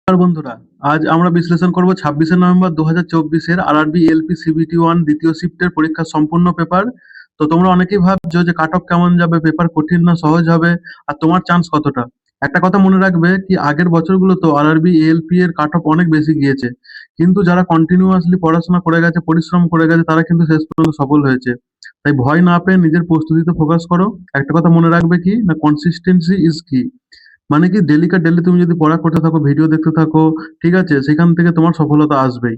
নমস্কার বন্ধুরা, আজ আমরা বিশ্লেষণ করব 26শে নভেম্বর 2024-এর আরআরবি এলপি সিবিটি 1 দ্বিতীয় শিফটের পরীক্ষার সম্পূর্ণ পেপার। তো তোমরা অনেকেই ভাবছো যে কাট অফ কেমন যাবে, পেপার কঠিন না সহজ হবে, আর তোমার চান্স কতটা। একটা কথা মনে রাখবে কি আগের বছরগুলো তো আরআরবি এএলপি এর কাট অফ অনেক বেশি গিয়েছে, কিন্তু যারা কন্টিনিউয়াসলি পড়াশোনা করে গেছে, পরিশ্রম করে গেছে, তারা কিন্তু শেষ পর্যন্ত সফল হয়েছে। তাই ভয় না পেয়ে নিজের প্রস্তুতিতে ফোকাস করো। একটা কথা মনে রাখবে কি না, কনসিস্টেন্সি ইজ কি। মানে কি ডেলিকার ডেলি তুমি যদি পড়া করতে থাকো, ভিডিও দেখতে থাকো, ঠিক আছে, সেখান থেকে তোমার সফলতা আসবেই।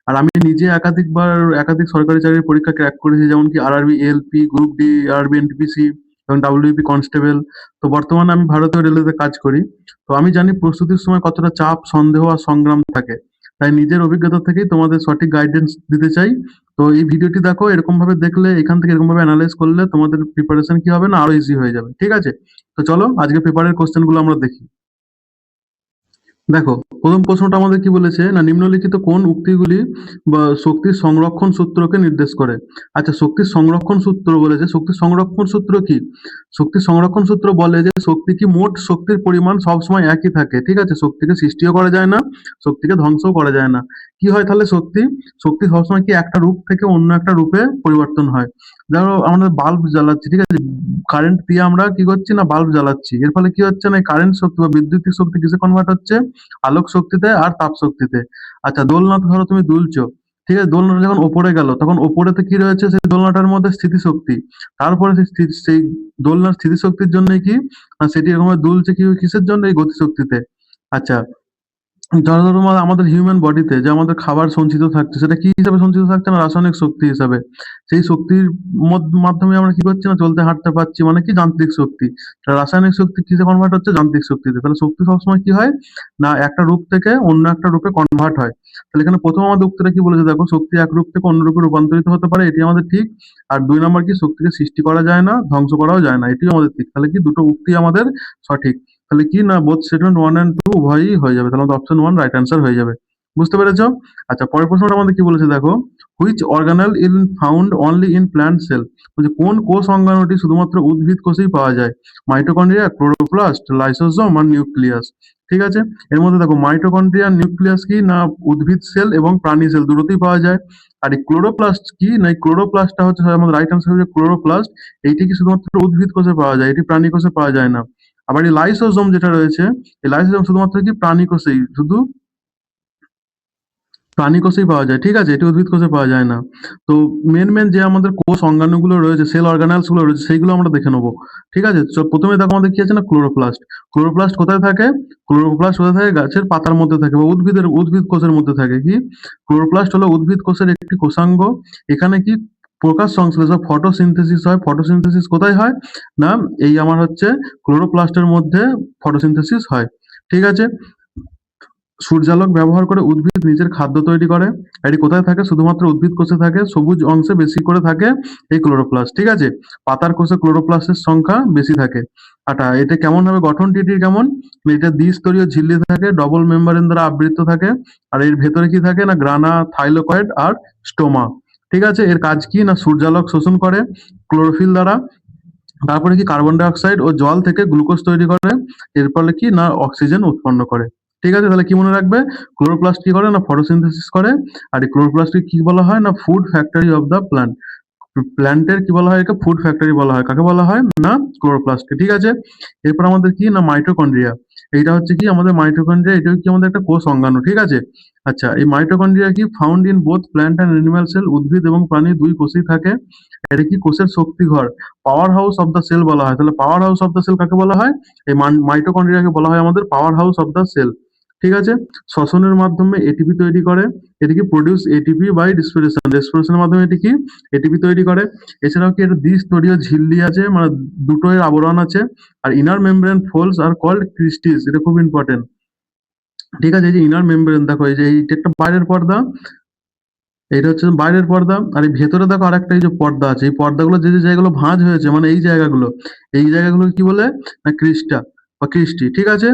আর আমি নিজে একাধিকবার একাধিক সরকারি চাকরির পরীক্ষা ক্র্যাক করেছি, যেমন কি RRB ALP, group D, RRB NTPC এবং ডাব্লিউপি কনস্টেবল। তো বর্তমানে আমি ভারতীয় রেলওয়েতে কাজ করি। তো আমি জানি প্রস্তুতির সময় কতটা চাপ, সন্দেহ আর সংগ্রাম থাকে। তাই নিজের অভিজ্ঞতা থেকেই তোমাদের সঠিক গাইডেন্স দিতে চাই। তো এই ভিডিওটি দেখো, এরকম ভাবে দেখলে, এখান থেকে এরকম ভাবে অ্যানালাইজ করলে তোমাদের প্রিপারেশন কি হবে না আরো ইজি হয়ে যাবে, ঠিক আছে। তো চলো আজকে পেপারের কোশ্চেন গুলো আমরা দেখি। দেখো, প্রথম প্রশ্নটা আমাদের কি বলেছে না, নিম্নলিখিত কোন উক্তিগুলি বা শক্তির সংরক্ষণ সূত্রকে নির্দেশ করে। আচ্ছা, শক্তির সংরক্ষণ সূত্র বলেছে। শক্তির সংরক্ষণ সূত্র কি? শক্তির সংরক্ষণ সূত্র বলে যে শক্তি কি মোট শক্তির পরিমাণ সবসময় একই থাকে, ঠিক আছে। শক্তিকে সৃষ্টিও করা যায় না, শক্তিকে ধ্বংসও করা যায় না। কি হয় তাহলে শক্তি? শক্তি সবসময় কি একটা রূপ থেকে অন্য একটা রূপে পরিবর্তন হয়। ধরো আমরা বাল্ব জ্বালাচ্ছি, ঠিক আছে, কারেন্ট দিয়ে আমরা কি করছি না, বাল্ব জ্বালাচ্ছি। এর ফলে কি হচ্ছে না, কারেন্ট শক্তি বা বৈদ্যুতিক শক্তি কিসে কনভার্ট হচ্ছে? আলোক শক্তিতে আর তাপ শক্তিতে। আচ্ছা, দোলনাতে ধরো তুমি দুলছো, ঠিক আছে, দোলনাটা যখন ওপরে গেল তখন ওপরেতে কি রয়েছে, সেই দোলনাটার মধ্যে স্থিতিশক্তি। তারপরে সেই দোলনার স্থিতিশক্তির জন্য কি সেটি এরকম দুলছে কি কিসের জন্য, এই গতিশক্তিতে। আচ্ছা, ধরো তোমার আমাদের হিউম্যান বডিতে যে আমাদের খাবার সঞ্চিত থাকছে, সেটা কি হিসাবে সঞ্চিত থাকছে না, রাসায়নিক শক্তি হিসাবে। সেই শক্তির মাধ্যমে আমরা কি করছি না, চলতে হাঁটতে পারছি, মানে কি যান্ত্রিক শক্তি। রাসায়নিক শক্তি কিসে কনভার্ট হচ্ছে, যান্ত্রিক শক্তিতে। তাহলে শক্তি সবসময় কি হয় না, একটা রূপ থেকে অন্য একটা রূপে কনভার্ট হয়। তাহলে এখানে প্রথম আমাদের উক্তিটা কি বলেছে, দেখো, শক্তি এক রূপ থেকে অন্য রূপে রূপান্তরিত হতে পারে, এটি আমাদের ঠিক। আর 2 নম্বর কি, শক্তিকে সৃষ্টি করা যায় না, ধ্বংস করাও যায় না, এটিও আমাদের ঠিক। তাহলে কি দুটো উক্তি আমাদের সঠিক। তাহলে কি না, বোথ স্টেটমেন্ট 1 and 2 উভয়ই হয়ে যাবে। তাহলে আমাদের অপশন 1 রাইট অ্যান্সার হয়ে যাবে। বুঝতে পেরেছো? আচ্ছা, পরের প্রশ্নটা আমাদের কি বলেছে দেখো, which organelle in found only in plant sell. বলছে কোন কোষ অঙ্গাণুটি শুধুমাত্র উদ্ভিদ কোষেই পাওয়া যায়। মাইটোকন্ড্রিয়া, ক্লোরোপ্লাস্ট, লাইসোজোম আর নিউক্লিয়াস। ঠিক আছে, এর মধ্যে দেখো মাইটোকন্ড্রিয়া, নিউক্লিয়াস কি না উদ্ভিদ সেল এবং প্রাণী সেল দুটোতেই পাওয়া যায়। আর এই ক্লোরোপ্লাস্ট কি না, এই ক্লোরোপ্লাস্টটা হচ্ছে আমাদের রাইট অ্যান্সার হচ্ছে ক্লোরোপ্লাস্ট। এইটি কি শুধুমাত্র উদ্ভিদ কোষে পাওয়া যায়, এটি প্রাণী কোষে পাওয়া যায় না। আবার এই লাইসোজোম যেটা রয়েছে, এই লাইসোজোম শুধুমাত্র কি প্রাণী কোষেই, শুধু প্রাণী কোষেই পাওয়া যায়, ঠিক আছে, এটি উদ্ভিদ কোষে পাওয়া যায় না। তো মেন যে আমাদের কোষ অঙ্গাণুগুলো রয়েছে, সেল অর্গানেলস গুলো রয়েছে, সেইগুলো আমরা দেখে নেবো। ঠিক আছে, প্রথমে দেখো আমাদের কি আছে না, ক্লোরোপ্লাস্ট। ক্লোরোপ্লাস্ট কোথায় থাকে? ক্লোরোপ্লাস্ট কোথায় থাকে? গাছের পাতার মধ্যে থাকে বা উদ্ভিদ কোষের মধ্যে থাকে। কি ক্লোরোপ্লাস্ট হলো উদ্ভিদ কোষের একটি কোষাঙ্গ। এখানে কি প্রকাশ সংশ্লেষ বা ফটোসিনথেসিস হয়। ফটোসিনথেসিস কোথায় হয় না, এই আমার হচ্ছে ক্লোরোপ্লাস্টের মধ্যে ফটোসিনথেসিস হয়। ঠিক আছে, সূর্যালোক ব্যবহার করে উদ্ভিদ নিজের খাদ্য তৈরি করে। এটি কোথায় থাকে? শুধুমাত্র উদ্ভিদ কোষে থাকে, সবুজ অংশে বেশি করে থাকে এই ক্লোরোপ্লাস্ট। ঠিক আছে, পাতার কোষে ক্লোরোপ্লাস্টের সংখ্যা বেশি থাকে। এটা কেমন হবে, গঠনটি এটির কেমন? এটা দ্বিস্তরীয় ঝিল্লি থাকে, ডবল মেমব্রেন দ্বারা আবৃত থাকে। আর এর ভেতরে কি থাকে না, গ্রানা, থাইলোকয়েড আর স্টোমা। ঠিক আছে, এর কাজ কি না, সূর্যালোক শোষণ করে ক্লোরোফিল দ্বারা। তারপরে কি কার্বন ডাই অক্সাইড ও জল থেকে গ্লুকোজ তৈরি করে। এর ফলে কি না, অক্সিজেন উৎপন্ন করে। ঠিক আছে, তাহলে কি মনে রাখবে, ক্লোরোপ্লাস্ট কি করে না, ফটোসিনথেসিস করে। আর এই ক্লোরোপ্লাস্টকে কি বলা হয় না, food factory of the plant. প্ল্যান্টের কি বলা হয়, একে ফুড ফ্যাক্টরি বলা হয়। কাকে বলা হয় না, ক্লোরোপ্লাস্টকে। ঠিক আছে, এরপর আমাদের কি না, মাইটোকন্ড্রিয়া। এইটা হচ্ছে কি আমাদের মাইটোকন্ড্রিয়া, এটা কি আমাদের একটা কোষ অঙ্গাণু। ঠিক আছে, আচ্ছা, এই মাইটোকন্ড্রিয়া কি found in both plant and animal cell. উদ্ভিদ এবং প্রাণী দুই কোষেই থাকে। এটা কি কোষের শক্তি ঘর, powerhouse of the cell বলা হয়। তাহলে powerhouse of the cell কাকে বলা হয়? এই মাইটোকন্ড্রিয়াকে বলা হয় আমাদের powerhouse of the cell. ঠিক আছে, শ্বসনের মাধ্যমে এটিপি তৈরি করে। এটি কি প্রডিউস এটিপি বাই রেসপিরেশন। রেসপিরেশনের মাধ্যমে এটি কি এটিপি তৈরি করে। এছাড়াও কি এটা দ্বিস্তরীয় ঝিল্লি আছে, মানে দুটো এর আবরণ আছে। আর ইনার মেমব্রেন ফোল্ডস আর কল্ড ক্রিস্টিস, এটা খুব ইম্পর্টেন্ট। ঠিক আছে, এই যে ইনার মেমব্রেন দেখো, এই যে এইটা একটা বাইরের পর্দা, এটা হচ্ছে বাইরের পর্দা। আর এই ভেতরে দেখো আরেকটা এই যে পর্দা আছে, এই পর্দাগুলো যে জায়গাগুলো ভাঁজ হয়েছে, মানে এই জায়গাগুলো কি বলে না, ক্রিস্টা বা ক্রিস্টি। ঠিক আছে,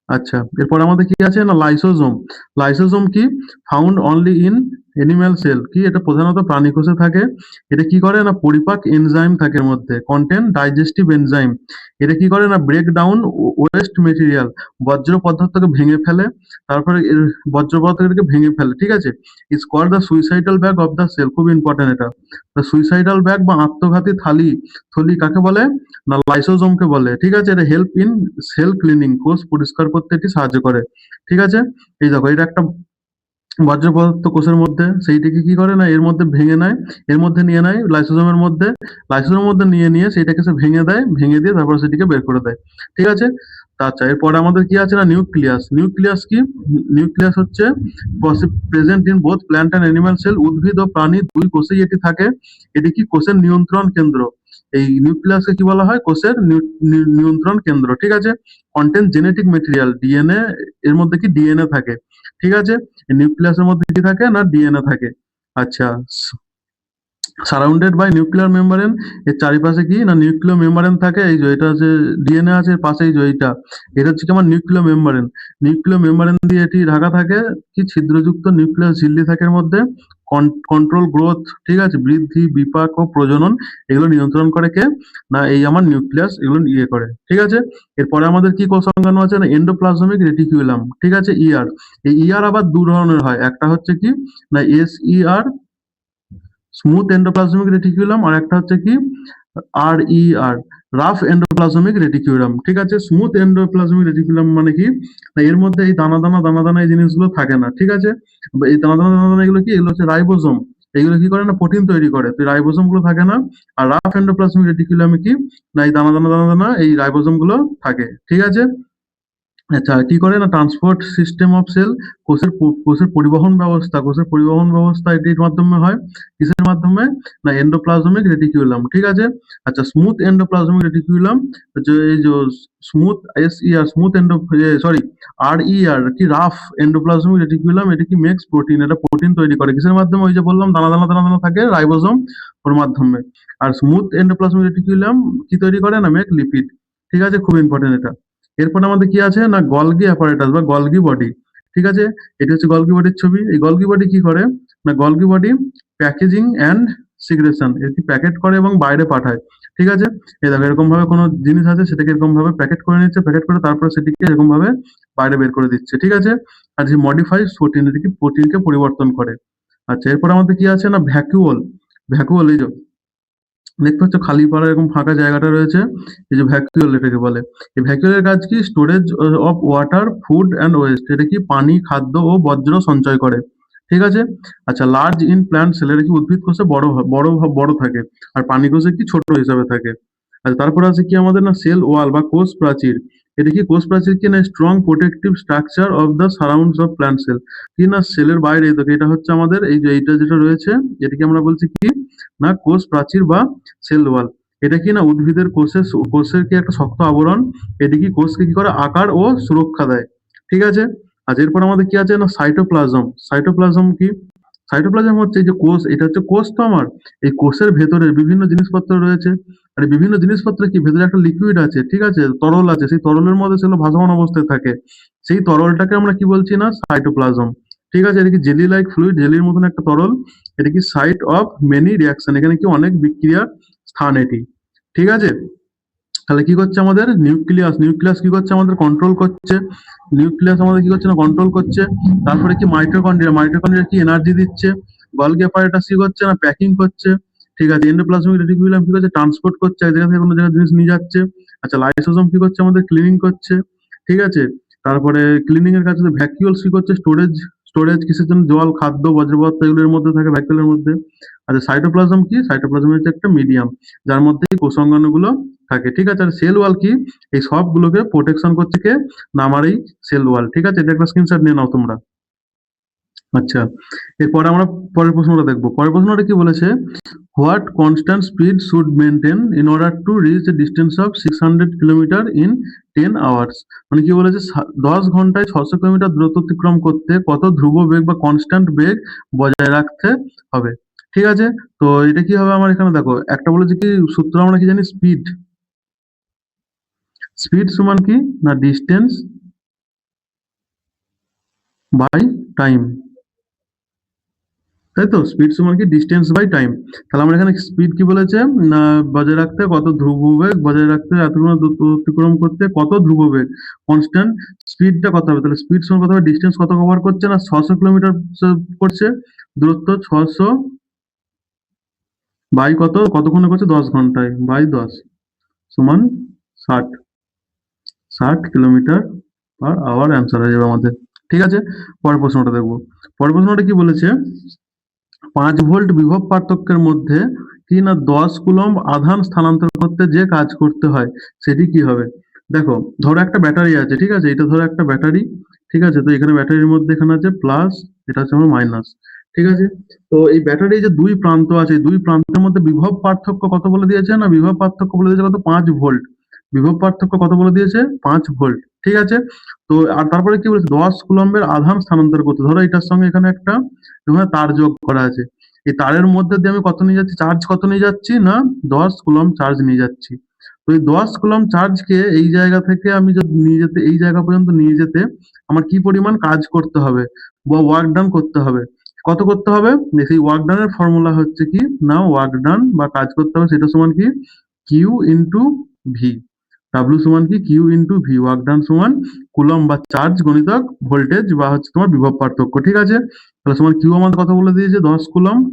আচ্ছা, এরপর আমাদের কি আছে না, লাইসোজোম। লাইসোজোম কি found only in animal cell কি, এটা প্রধানত প্রাণী কোষে থাকে। এটা কি করে না, পরিপাক এনজাইম থাকে এর মধ্যে, কন্টেন্ট ডাইজেস্টিভ এনজাইম। এটা কি করে না, ব্রেক ডাউন ওয়েস্ট মেটেরিয়াল, বর্জ্য পদার্থকে ভেঙে ফেলে। তারপরে বর্জ্য পদার্থকে ভেঙে ফেলে, ঠিক আছে। Is called the suicidal bag of the cell, খুব ইম্পর্টেন্ট এটা। দ্য সুইসাইডাল ব্যাগ বা আত্মঘাতী থলি কাকে বলে না, লাইসোজোমকে বলে, ঠিক আছে। এটা হেল্প ইন সেল ক্লিনিং, কোষ পরিষ্কার করতে এটি সাহায্য করে, ঠিক আছে। এই দেখো, এটা একটা বর্জ্য পদার্থ কোষের মধ্যে, সেইটাকে কি করে না, এর মধ্যে ভেঙে নেয়, এর মধ্যে নিয়ে নেয় লাইসোজোমের মধ্যে, লাইসোজোমের মধ্যে নিয়ে সেইটাকে সে ভেঙে দেয়, ভেঙে দিয়ে তারপর সেটিকে বের করে দেয়, ঠিক আছে। আচ্ছা, এরপরে আমাদের কি আছে না, নিউক্লিয়াস। নিউক্লিয়াস কি, নিউক্লিয়াস হচ্ছে present in both plant and animal cell, উদ্ভিদ ও প্রাণী দুই কোষেই এটি থাকে। এটি কি কোষের নিয়ন্ত্রণ কেন্দ্র। এই নিউক্লিয়াসকে কি বলা হয়, কোষের নিয়ন্ত্রণ কেন্দ্র, ঠিক আছে। কন্টেন্ট জেনেটিক মেটেরিয়াল, ডিএনএ, এর মধ্যে কি ডিএনএ থাকে, ঠিক আছে। নিউক্লিয়াসের মধ্যে কি থাকে না, ডিএনএ থাকে। আচ্ছা, সারাউন্ডেড বাই নিউক্লিয়ার মেমব্রেন, এর চারিপাশে কি না, নিউক্লিয়ার মেমব্রেন থাকে। এই যে এটা যে ডিএনএ আছে এর পাশেই যে এইটা, এটা হচ্ছে কি আমার নিউক্লিয়ার মেমব্রেন। নিউক্লিয়ার মেমব্রেন দিয়ে এটি ঢাকা থাকে, কি ছিদ্রযুক্ত নিউক্লিয়াস ঝিল্লি থাকে এর মধ্যে। কন্ট্রোল গ্রোথ, ঠিক আছে, বৃদ্ধি, বিপাক ও প্রজনন, এগুলো নিয়ন্ত্রণ করে কে না, এই আমার নিউক্লিয়াস এগুলো ইয়ে করে, ঠিক আছে। এরপরে আমাদের কি কোষ অঙ্গাণু আছে না, এন্ডোপ্লাজমিক রেটিকুলাম, ঠিক আছে, ইআর। এই ইআর আবার দু ধরনের হয়, একটা হচ্ছে কি না এসইআর, স্মুথ এন্ডোপ্লাজমিক রেটিকুলাম, আর একটা হচ্ছে কি RER, রাফ এন্ডোপ্লাজমিক রেটিকুলাম, ঠিক আছে। স্মুথ এন্ডোপ্লাজমিক রেটিকুলাম মানে কি না, এর মধ্যে এই দানা দানা এই জিনিসগুলো থাকে না, ঠিক আছে। এই দানা দানা এগুলো কি, এগুলো হচ্ছে রাইবোজোম। এগুলো কি করে না, প্রোটিন তৈরি করে, তো রাইবোজোম গুলো থাকে না। আর রাফ এন্ডোপ্লাজমিক রেটিকুলামে কি না, এই দানা দানা এই রাইবোজোম গুলো থাকে, ঠিক আছে। আচ্ছা, কি করে না, ট্রান্সপোর্ট সিস্টেম অফ সেল, কোষের পরিবহন ব্যবস্থা এটির মাধ্যমে হয়। কিসের মাধ্যমে না, এন্ডোপ্লাজমিক রেটিকুলাম, ঠিক আছে। আচ্ছা, স্মুথ এন্ডোপ্লাজমিক রেটিকুলাম, যে এই যে smooth SER, smooth endo, sorry, RER কি, রাফ এন্ডোপ্লাজমিক রেটিকুলাম, এটা কি মেক্স প্রোটিন, এটা প্রোটিন তৈরি করে কিসের মাধ্যমে, ওই যে বললাম দানা দানা থাকে রাইবোজোম, ওর মাধ্যমে। আর স্মুথ এন্ডোপ্লাজমিক রেটিকুলাম কি তৈরি করে না, মেক লিপিড, ঠিক আছে, খুব ইম্পর্টেন্ট এটা। এরপর আমাদের কি আছে না, গলগি অ্যাপারেটাস বা গলগি বডি, ঠিক আছে। এটা হচ্ছে গলগি বডির ছবি। এই গলগি বডি কি করে না, গলগি বডি প্যাকেজিং অ্যান্ড সিগ্রেশন, এর কি প্যাকেট করে এবং বাইরে পাঠায়, ঠিক আছে। এই দেখো, এরকম ভাবে কোনো জিনিস আছে সেটাকে এরকম ভাবে প্যাকেট করে নিচ্ছে, প্যাকেট করে তারপরে সেটিকে এরকম ভাবে বাইরে বের করে দিচ্ছে, ঠিক আছে। আর যে মডিফাইড প্রোটিন, এটি কি প্রোটিনকে পরিবর্তন করে। আচ্ছা, এরপর আমাদের কি আছে না, ভ্যাকুওল। ভ্যাকুওল, এই যে দেখতে পাচ্ছ খালি পাড়া এরকম ফাঁকা জায়গাটা রয়েছে, এই যে ভ্যাকুয়াল এটাকে বলে। এই ভ্যাকুয়ালের কাজ কি, storage of water, food and West, এটা কি পানি, খাদ্য ও বর্জ্য সঞ্চয় করে, ঠিক আছে। আচ্ছা, লার্জ ইন প্ল্যান্ট সেল, এটা কি উদ্ভিদ কোষে বড় থাকে, আর পানি কোষে কি ছোট হিসাবে থাকে। আচ্ছা, তারপর আছে কি আমাদের না, সেল ওয়াল বা কোষ প্রাচীর। এটা কি কোষ প্রাচীর কি না, strong protective structure of the surrounds of plant sell, কি না সেলের বাইরে দেখো, এটা হচ্ছে আমাদের এই যে এইটা যেটা রয়েছে, এটাকে আমরা বলছি কি না, কোষ প্রাচীর বা সেল ওয়াল। এটা কি না উদ্ভিদের কোষের কি একটা শক্ত আবরণ, এটি কি কোষকে কি করে আকার ও সুরক্ষা দেয়, ঠিক আছে। আর এরপর আমাদের কি আছে না, সাইটোপ্লাজম। সাইটোপ্লাজম কি, সাইটোপ্লাজম হচ্ছে এই যে কোষ, এটা হচ্ছে কোষ তো আমার, এই কোষের ভেতরে বিভিন্ন জিনিসপত্র রয়েছে। আর এই বিভিন্ন জিনিসপত্র কি, ভেতরে একটা লিকুইড আছে, ঠিক আছে, তরল আছে, সেই তরলের মধ্যে সেগুলো ভাসমান অবস্থায় থাকে। সেই তরলটাকে আমরা কি বলছি না, সাইটোপ্লাজম, ঠিক আছে। এটা কি জেলি লাইক ফ্লুইড, জেলির মতন একটা তরল। এটা কি সাইট অফ মেনি রিয়াকশন, এখানে কি অনেক বিক্রিয়ার স্থান এটি, ঠিক আছে। তাহলে কি করছে আমাদের নিউক্লিয়াস, নিউক্লিয়াস কি করছে আমাদের, কন্ট্রোল করছে। নিউক্লিয়াস আমাদের কি করছে না, কন্ট্রোল করছে। তারপরে কি মাইটোকন্ড্রিয়া, মাইটোকন্ড্রিয়া কি এনার্জি দিচ্ছে। গলগি অ্যাপারেটাস কি করছে না, প্যাকিং করছে, ঠিক আছে। এন্ডোপ্লাজমিক রেটিকুলাম কি করছে, ট্রান্সপোর্ট করছে, এক জায়গা থেকে কোনো জায়গায় জিনিস নিয়ে যাচ্ছে। আচ্ছা, লাইসোজোম কি করছে আমাদের, ক্লিনিং করছে, ঠিক আছে। তারপরে ক্লিনিং এর কাছে ভ্যাকুয়ালস কি করছে, স্টোরেজ, স্টোরেজ কিসের জন্য, জল, খাদ্য, বর্জ্য পদার্থ এগুলোর মধ্যে থাকে ভ্যাকুয়ালের মধ্যে। আচ্ছা, সাইটোপ্লাজম কি, সাইটোপ্লাজম হচ্ছে একটা মিডিয়াম, যার মধ্যে এই কোষাঙ্গাণুগুলো থাকে, ঠিক আছে। আর সেল ওয়াল কি, এই সবগুলোকে প্রোটেকশন করছে কে না, আমার এই সেল ওয়াল, ঠিক আছে। এটা একটা স্ক্রিনশট নিয়ে নাও তোমরা। আচ্ছা, এরপরে আমরা পরের প্রশ্নটা দেখবো। পরের প্রশ্নটা কি বলেছে, what constant speed should maintain in order to reach a distance of 600 kilometre in 10 hours. মানে কি বলেছে, 10 ঘন্টায় 600 কিলোমিটার দূরত্ব অতিক্রম করতে কত ধ্রুব বেগ বা কনস্ট্যান্ট বেগ বজায় রাখতে হবে, ঠিক আছে। তো এটা কি হবে আমার, এখানে দেখো একটা বলেছে কি সূত্র, আমরা কি জানি, স্পিড, স্পিড সমান কি না, ডিস্টেন্স বাই টাইম, তাই তো? স্পিড সমান কি ডিসটেন্স বাই টাইম। তাহলে আমরা এখানে স্পিড কি বলেছে? না, বজায় রাখতে কত ধ্রুববেগ বজায় রাখতে এতগুলো দূরত্ব অতিক্রম করতে কত ধ্রুববেগ কনস্ট্যান্ট স্পিডটা কত হবে? তাহলে স্পিড সমান কত হবে? ডিসটেন্স কত কভার করছে? না 600 কিলোমিটার করছে। দূরত্ব 600 বাই কত? কতক্ষণে করছে? 10 ঘন্টায় বাই 10 সমান 60 কিলোমিটার পার আওয়ার অ্যান্সার হয়ে যাবে আমাদের। ঠিক আছে? পরের প্রশ্নটা দেখবো। পরের প্রশ্নটা কি বলেছে? 5 ভোল্ট বিভব পার্থক্যের মধ্যে কি না 10 কুলম্ব আধান স্থানান্তর করতে যে কাজ করতে হয় সেটি কি হবে? দেখো, ধরো একটা ব্যাটারি আছে, ঠিক আছে? এটা ধরো একটা ব্যাটারি, ঠিক আছে? তো এখানে ব্যাটারির মধ্যে এখানে আছে প্লাস, এটা হচ্ছে আমার মাইনাস, ঠিক আছে? তো এই ব্যাটারির যে দুই প্রান্ত আছে, দুই প্রান্তের মধ্যে বিভব পার্থক্য কত বলে দিয়েছে? না বিভব পার্থক্য বলে দিয়েছে কত? 5 ভোল্ট। বিভব পার্থক্য কত বলে দিয়েছে? 5 ভোল্ট, ঠিক আছে? তো আর তারপরে কি বলেছে? 10 কুলম্বের আধান স্থানান্তর করতে। ধরো এটার সঙ্গে এখানে একটা তার যোগ করা আছে। এই তারের মধ্যে দিয়ে আমি কত নিয়ে যাচ্ছি? চার্জ কত নিয়ে যাচ্ছি? না 10 কুলম্ব চার্জ নিয়ে যাচ্ছি। তো এই 10 কুলম্ব চার্জকে এই জায়গা থেকে আমি যদি নিয়ে যেতে, এই জায়গা পর্যন্ত নিয়ে যেতে আমার কি পরিমাণ কাজ করতে হবে বা ওয়ার্ক ডান করতে হবে? কত করতে হবে? সেই ওয়ার্ক ডান এর ফর্মুলা হচ্ছে কি না, ওয়ার্ক ডান বা কাজ করতে হবে সেটা সমান কি কিউ ইন্টু ভি। ডাব্লিউ সমান কি Q into V. Work done সমান কুলম্ব বা চার্জ গণিতক ভোল্টেজ বা হচ্ছে তোমার বিভব পার্থক্য, ঠিক আছে? তাহলে সমান কিউ আমাদের কত বলে দিয়েছে? 10 কুলম্ব।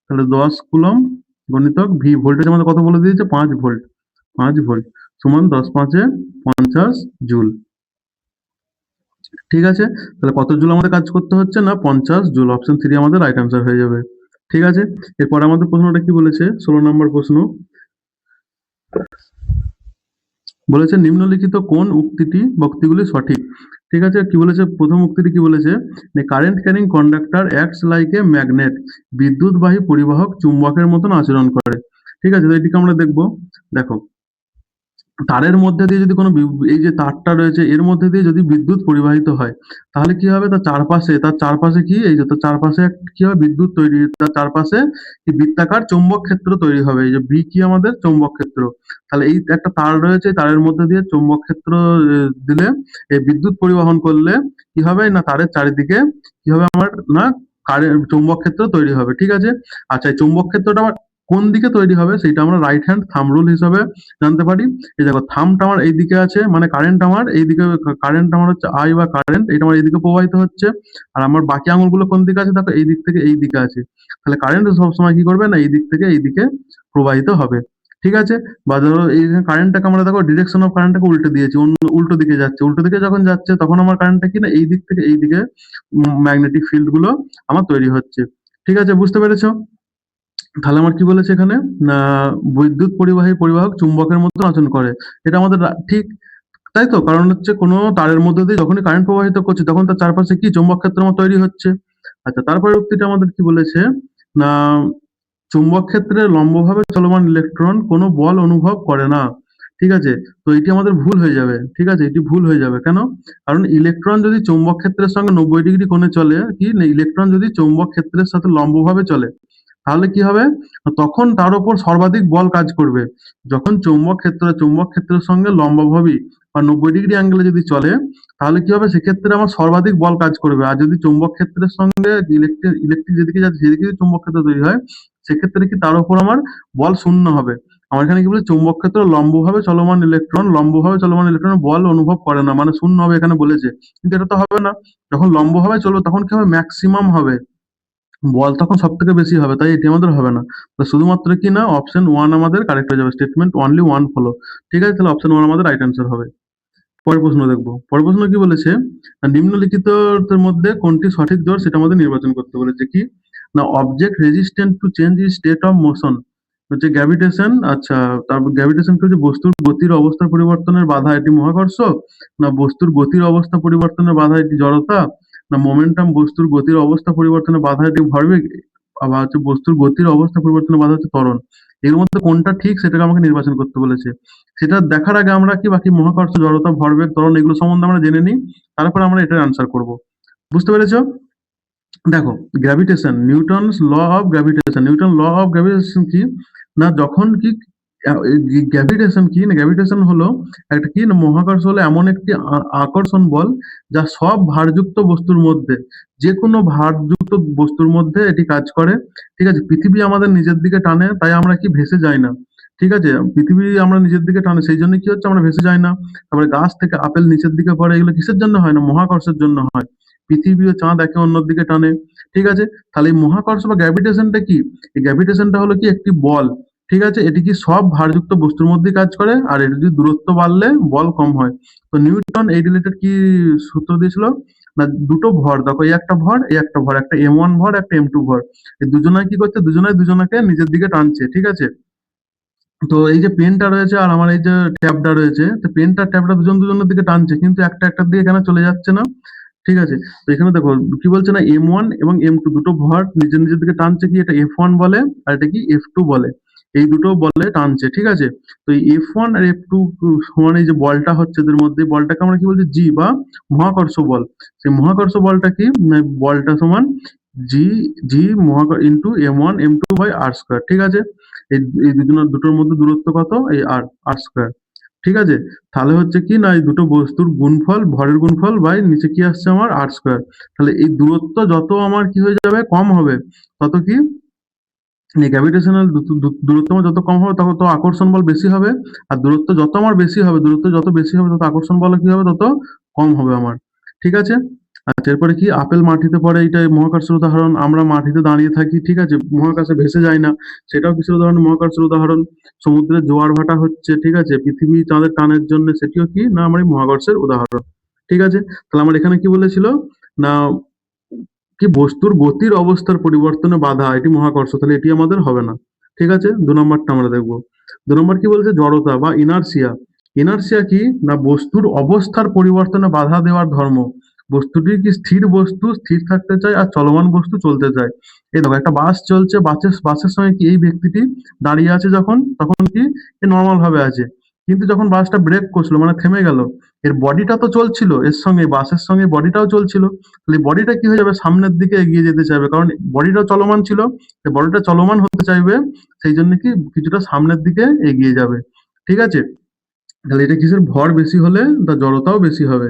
তাহলে 10 কুলম্ব গণিতক ভি ভোল্টেজ আমাদের কত বলে দিয়েছে? 5 ভোল্ট। 5 ভোল্ট সমান 10 5 50 জুল। ঠিক আছে? তাহলে কত জুল আমাদের কাজ করতে হচ্ছে? না 50 জুল। অপশন 3 আমাদের রাইট অ্যান্সার হয়ে যাবে। ঠিক আছে? এরপরে আমাদের প্রশ্নটা কি বলেছে? 16 নম্বর প্রশ্ন বলেছে নিম্নলিখিত কোন উক্তিগুলি সঠিক? ঠিক আছে? কি বলেছে? প্রথম উক্তিটি কি বলেছে? Current carrying conductor acts like a magnet. বিদ্যুৎবাহী পরিবাহক চুম্বকের মতন আচরণ করে। ঠিক আছে? তো এটিকে আমরা দেখবো। দেখো, তারের মধ্যে দিয়ে যদি কোনো এই যে তারটা রয়েছে এর মধ্যে দিয়ে যদি বিদ্যুৎ পরিবাহিত হয় তাহলে কি হবে? তার চারপাশে কি এই যে তার চারপাশে কি হবে? বিদ্যুৎ তৈরি, তার চারপাশে কি বৃত্তাকার চৌম্বক ক্ষেত্র তৈরি হবে। এই যে বি কি আমাদের চৌম্বক ক্ষেত্র। তাহলে এই একটা তার রয়েছে, তারের মধ্যে দিয়ে চৌম্বক ক্ষেত্র দিলে এই বিদ্যুৎ পরিবহন করলে কি হবে? না তারের চারিদিকে কি হবে আমার? না কারেন্ট চৌম্বক ক্ষেত্র তৈরি হবে। ঠিক আছে? আচ্ছা, এই চৌম্বক ক্ষেত্রটা আবার কোন দিকে তৈরি হবে সেটা আমরা রাইট হ্যান্ড থাম্ব রুল হিসাবে জানতে পারি। এই দেখো, থাম্বটা আমার এইদিকে আছে, মানে কারেন্ট আমার এইদিকে, কারেন্ট আমার হচ্ছে আই বা কারেন্ট, এটা আমার এইদিকে প্রবাহিত হচ্ছে। আর আমার বাকি আঙুলগুলো কোন দিকে আছে? দেখো এই দিক থেকে এই দিকে আছে। তাহলে কারেন্ট সবসময় কি করবে? না এই দিক থেকে এই দিকে প্রবাহিত হবে। ঠিক আছে? বা ধরো এই কারেন্টটাকে আমরা দেখো ডিরেকশন অফ কারেন্টটাকে উল্টে দিয়েছি, অন্য উল্টো দিকে যাচ্ছে। উল্টো দিকে যখন যাচ্ছে তখন আমার কারেন্টটা কি না এই দিক থেকে এই দিকে ম্যাগনেটিক ফিল্ড গুলো আমার তৈরি হচ্ছে। ঠিক আছে? বুঝতে পেরেছো? তাহলে আমার কি বলেছে এখানে? না বৈদ্যুৎ পরিবাহী পরিবাহক চুম্বকের মতো আচরণ করে। এটা আমাদের ঠিক, তাই তো? কারণ হচ্ছে কোনো তারের মধ্যে দিয়ে যখনই কারেন্ট প্রবাহিত করছে তখন তার চারপাশে কি চুম্বক ক্ষেত্র আমার তৈরি হচ্ছে। আচ্ছা, তারপরে উক্তিটা আমাদের কি বলেছে? না চুম্বক ক্ষেত্রে লম্বভাবে চলমান ইলেকট্রন কোনো বল অনুভব করে না। ঠিক আছে? তো এটি আমাদের ভুল হয়ে যাবে। ঠিক আছে? এটি ভুল হয়ে যাবে। কেন? কারণ ইলেকট্রন যদি চৌম্বক ক্ষেত্রের সঙ্গে 90 ডিগ্রি কোণে চলে, কি না ইলেকট্রন যদি চৌম্বক ক্ষেত্রের সাথে লম্বভাবে চলে তাহলে কি হবে? তখন তার উপর সর্বাধিক বল কাজ করবে। যখন চৌম্বক ক্ষেত্রের সঙ্গে লম্বভাবে বা 90 ডিগ্রি অ্যাঙ্গেলে যদি চলে তাহলে কি হবে? সেক্ষেত্রে আমার সর্বাধিক বল কাজ করবে। আর যদি চৌম্বক ক্ষেত্রের সঙ্গে ইলেকট্রিক যেদিকে যাচ্ছে সেদিকে যদি চৌম্বক ক্ষেত্র তৈরি হয় সেক্ষেত্রে কি তার উপর আমার বল শূন্য হবে। আমার এখানে কি বলে? চৌম্বক ক্ষেত্র লম্বভাবে চলমান ইলেকট্রন বল অনুভব করে না, মানে শূন্য হবে এখানে বলেছে। কিন্তু এটা তো হবে না। যখন লম্বভাবে চলবে তখন কি হবে? ম্যাক্সিমাম হবে, বল তখন সব থেকে বেশি হবে, তাই এটি আমাদের হবে না। তো শুধুমাত্র কি না অপশন ওয়ান আমাদের কারেক্ট হয়ে যাবে। Statement only one follow. ঠিক আছে? তাহলে অপশন ওয়ান আমাদের রাইট অ্যান্সার হবে। পরের প্রশ্ন দেখবো। পরের প্রশ্ন কি বলেছে? নিম্নলিখিত মধ্যে কোনটি সঠিক জোর সেটা আমাদের নির্বাচন করতে বলেছে। কি না object resistant to change is state of motion হচ্ছে গ্র্যাভিটেশন। আচ্ছা, তারপর গ্র্যাভিটেশন কি হচ্ছে? বস্তুর গতির অবস্থা পরিবর্তনের বাধা, এটি মহাকর্ষ। না বস্তুর গতির অবস্থা পরিবর্তনের বাধা, এটি জড়তা। না মোমেন্টাম বস্তুর গতির অবস্থা পরিবর্তনের বাধা, এটি ভরবেগ। আবার হচ্ছে বস্তুর গতির অবস্থা পরিবর্তনের বাধা হচ্ছে ত্বরণ। এর মধ্যে কোনটা ঠিক সেটাকে আমাকে নির্বাচন করতে বলেছে। সেটা দেখার আগে আমরা কি বাকি মহাকর্ষ, জড়তা, ভরবেগ, ত্বরণ এগুলো সম্বন্ধে আমরা জেনে নিই, তারপর আমরা এটার আনসার করব। বুঝতে পেরেছো? দেখো, gravitation, Newton's law of gravitation. Newton law of gravitation কি না যখন কি গ্র্যাভিটেশন কি না গ্র্যাভিটেশন হলো একটা কি না মহাকর্ষ হলো এমন একটি আকর্ষণ বল যা সব ভারযুক্ত বস্তুর মধ্যে যে কোনো ভারযুক্ত দূরত্ব বস্তুর মধ্যে এটি কাজ করে। ঠিক আছে? পৃথিবী আমাদের নিজের দিকে টানে, তাই আমরা কি ভেসে যাই না। ঠিক আছে? পৃথিবী আমরা নিজের দিকে টানে, সেই জন্য কি হচ্ছে আমরা ভেসে যাই না। তারপরে গাছ থেকে আপেল নিচের দিকে পড়ে, এগুলো কিসের জন্য হয় না? মহাকর্ষের জন্য হয়। পৃথিবী ও চাঁদ একে অন্যের দিকে টানে। ঠিক আছে? তাহলে এই মহাকর্ষ বা গ্র্যাভিটেশনটা কি? এই গ্র্যাভিটেশনটা হলো কি একটি বল। ঠিক আছে? এটি কি সব ভারযুক্ত বস্তুর মধ্যেই কাজ করে, আর এর যদি দূরত্ব বাড়লে বল কম হয়। তো নিউটন এই রিলেটেড কি সূত্র দিয়েছিল? না, দুটো ভর দেখো, এই একটা ভর, এই একটা ভর, একটা m1 ভর, একটা m2 ভর। এই দুজনায় কি করছে? দুজনায় দুজনাকে নিজের দিকে টানছে। ঠিক আছে? তো এই যে পেনটা রয়েছে আর আমার এই যে ট্যাবটা রয়েছে, তো পেনটা ট্যাবটা দুজন দুজনের দিকে টানছে, কিন্তু একটা একটার দিকে কেন চলে যাচ্ছে না? ঠিক আছে? তো এখানে দেখো কি বলছে না, m1 এবং m2 দুটো ভর নিজের নিজের দিকে টানছে, কি এটা f1 বলে, আর এটা কি f2 বলে। এই দুটো বলে টানছে। ঠিক আছে? তো এই f1 আর f2 সমান এই যে বলটা হচ্ছে এদের মধ্যে, বলটাকে আমরা কি বলছি? জি বা মহাকর্ষ বল। সেই মহাকর্ষ বলটা কি? না, বলটা সমান G, G into m1 m2 by r square. ঠিক আছে? এই এই দুটোর মধ্যে দূরত্ব কত? এই r স্কয়ার। ঠিক আছে? তাহলে হচ্ছে কি না, এই দুটো বস্তুর গুণফল, ভরের গুণফল বাই নিচে কি আসছে আমার? r square. তাহলে এই দূরত্ব যত আমার কি হয়ে যাবে? কম হবে, তত কি এই গ্র্যাভিটেশনাল দূরত্ব আমার যত কম হবে, তত আকর্ষণ বল বেশি হবে। আর দূরত্ব যত আমার বেশি হবে, দূরত্ব যত বেশি হবে, তত আকর্ষণ বল কি হবে? তত কম হবে আমার। ঠিক আছে? আচ্ছা, এরপরে কি? আপেল মাটিতে পড়ে, এটা মহাকর্ষের উদাহরণ। আমরা মাটিতে দাঁড়িয়ে থাকি, ঠিক আছে, মহাকাশে ভেসে যাই না, সেটাও কিসের উদাহরণ? মহাকর্ষের উদাহরণ। সমুদ্রে জোয়ার ভাটা হচ্ছে, ঠিক আছে, পৃথিবী চাঁদের টানের জন্য, সেটিও কি না আমার এই মহাকর্ষের উদাহরণ। ঠিক আছে? তাহলে আমার এখানে কি বলেছিল না, কি বস্তুর গতির অবস্থার পরিবর্তনে বাধা, এটি মহাকর্ষ, তাহলে এটি আমাদের হবে না। ঠিক আছে? ২ নম্বরটা আমরা দেখব। ২ নম্বর কি বলছে? জড়তা বা ইনারশিয়া। ইনারশিয়া কি না, বস্তুর অবস্থার পরিবর্তনে বাধা দেওয়ার ধর্ম। বস্তুটি কি স্থির বস্তু স্থির থাকতে চায়, আর চলমান বস্তু চলতে চায়। এই দেখো, একটা বাস চলছে, বাসের সঙ্গে কি এই ব্যক্তিটি দাঁড়িয়ে আছে, যখন তখন কি নর্মাল ভাবে আছে, কিন্তু যখন বাসটা ব্রেক করছিল মানে থেমে গেল, এর বডিটা তো চলছিল, এর সঙ্গে বাসের সঙ্গে বডিটাও চলছিল, তাহলে বডিটা কি হয়ে যাবে? সামনের দিকে এগিয়ে যেতে চাইবে, কারণ বডিটা চলমান ছিল, বডিটা চলমান হতে চাইবে, সেই জন্য কি কিছুটা সামনের দিকে এগিয়ে যাবে। ঠিক আছে? তাহলে এটা কিসের? ভর বেশি হলে তার জড়তাও বেশি হবে।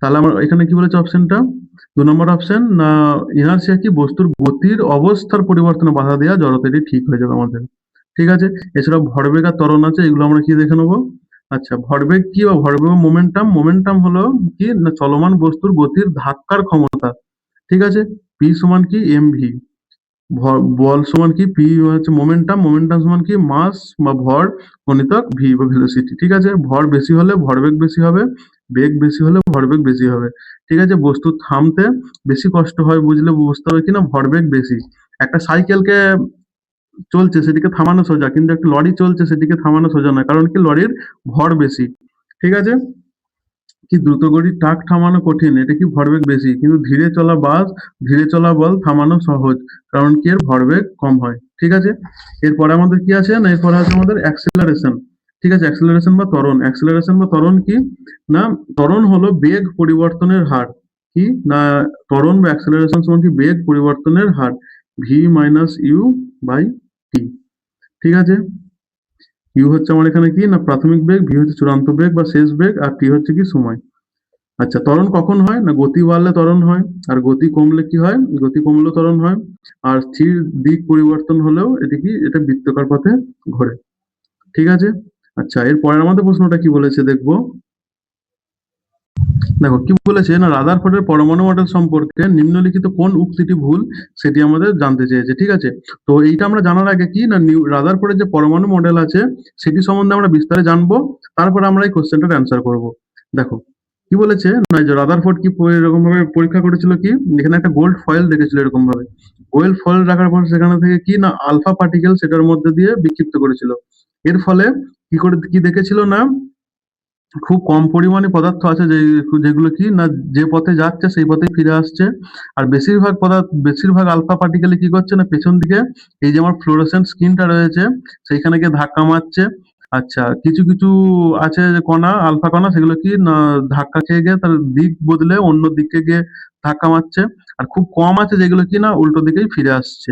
তাহলে আমার এখানে কি বলেছে অপশনটা? ২ নম্বর অপশন না, ইনারশিয়া কি বস্তুর গতির অবস্থার পরিবর্তনে বাধা দেওয়া, জড়তা, এটি ঠিক হয়ে যাবে আমাদের। ঠিক আছে? এছাড়াও ভরবেগ আর ত্বরণ আছে, এগুলো আমরা কি দেখে নেবো। আচ্ছা, ভরবেগ কি বা ভরবেগ মোমেন্টাম? মোমেন্টাম হলো কি না, চলমান বস্তুর গতির ধাক্কার ক্ষমতা। ঠিক আছে? পি সমান কি mv। বল সমান কি পি হচ্ছে মোমেন্টাম, মোমেন্টাম সমান কি মাস বা ভর গণিতক ভি বা ভেলোসিটি। ঠিক আছে? ভর বেশি হলে ভরবেগ বেশি হবে, বেগ বেশি হলে ভরবেগ বেশি হবে। ঠিক আছে? বস্তু থামতে বেশি কষ্ট হয়, বুঝলে বুঝতে হবে কিনা ভরবেগ বেশি। একটা সাইকেলকে চলছে, সেটিকে থামানো সোজা, কিন্তু একটা লরি চলছে, সেটিকে থামানো সোজা নয়, কারণ কি লরির ভর বেশি। ঠিক আছে? কি দ্রুতগতির ট্রাক থামানো কঠিন, এটা কি ভরবেগ বেশি, কিন্তু ধীরে চলা বাস, ধীরে চলা বল থামানো সহজ, কারণ কি এর ভরবেগ কম হয়। ঠিক আছে? এরপরে আমাদের কি আছে না, এরপরে আছে আমাদের অ্যাক্সেলারেশন। ঠিক আছে? অ্যাক্সেলারেশন বা ত্বরণ। অ্যাক্সেলারেশন বা ত্বরণ কি না, ত্বরণ হলো বেগ পরিবর্তনের হার। কি না, ত্বরণ বা অ্যাক্সেলারেশন সমান কি বেগ পরিবর্তনের হার, V minus you by T. ঠিক আছে? ইউ হচ্ছে আমার এখানে কি না প্রাথমিক বেগ, ভি হচ্ছে চূড়ান্ত বেগ বা শেষ বেগ, আর টি হচ্ছে কি সময়। আচ্ছা, ত্বরণ কখন হয় না, গতি বাড়লে ত্বরণ হয়, আর গতি কমলে কি হয়? গতি কমলেও ত্বরণ হয়। আর স্থির দিক পরিবর্তন হলেও এটি কি, এটা বৃত্তাকার পথে ঘোরে। ঠিক আছে? আচ্ছা, এর পরের আমাদের প্রশ্নটা কি বলেছে দেখবো। দেখো কি বলেছে না, রাদারফোর্ডের পরমাণু মডেল সম্পর্কে নিম্নলিখিত কোন উক্তিটি ভুল, সেটি আমাদের জানতে চেয়েছে। ঠিক আছে? তো এইটা আমরা জানার আগে কি না, রাদারফোর্ডের যে পরমাণু মডেল আছে সেটি সম্বন্ধে আমরা বিস্তারে জানবো, তারপরে আমরা এই কোশ্চেনটার অ্যান্সার করব। দেখো কি বলেছে না, যে রাদারফোর্ড কি এরকম ভাবে পরীক্ষা করেছিল, কি এখানে একটা গোল্ড ফয়েল রেখেছিল এরকম ভাবে, গোল্ড ফয়েল রাখার পর সেখানে থেকে কি না আলফা পার্টিকেল সেটার মধ্যে দিয়ে বিক্ষিপ্ত করেছিল। এর ফলে কি করে কি দেখেছিল না, খুব কম পরিমাণে পদার্থ আছে যেগুলো কি না যে পথে যাচ্ছে সেই পথেই ফিরে আসছে। আর বেশিরভাগ আলফা পার্টিকেল কি করছে না, পেছন দিকে এই যে আমার ফ্লোরোসেন্ট স্ক্রিনটা রয়েছে সেইখানে গিয়ে ধাক্কা মারছে। আচ্ছা, কিছু কিছু আছে যে কণা, আলফা কণা, সেগুলো কি না ধাক্কা খেয়ে গিয়ে তার দিক বদলে অন্য দিকে গিয়ে ধাক্কা মারছে। আর খুব কম আছে যেগুলো কি না উল্টো দিকেই ফিরে আসছে।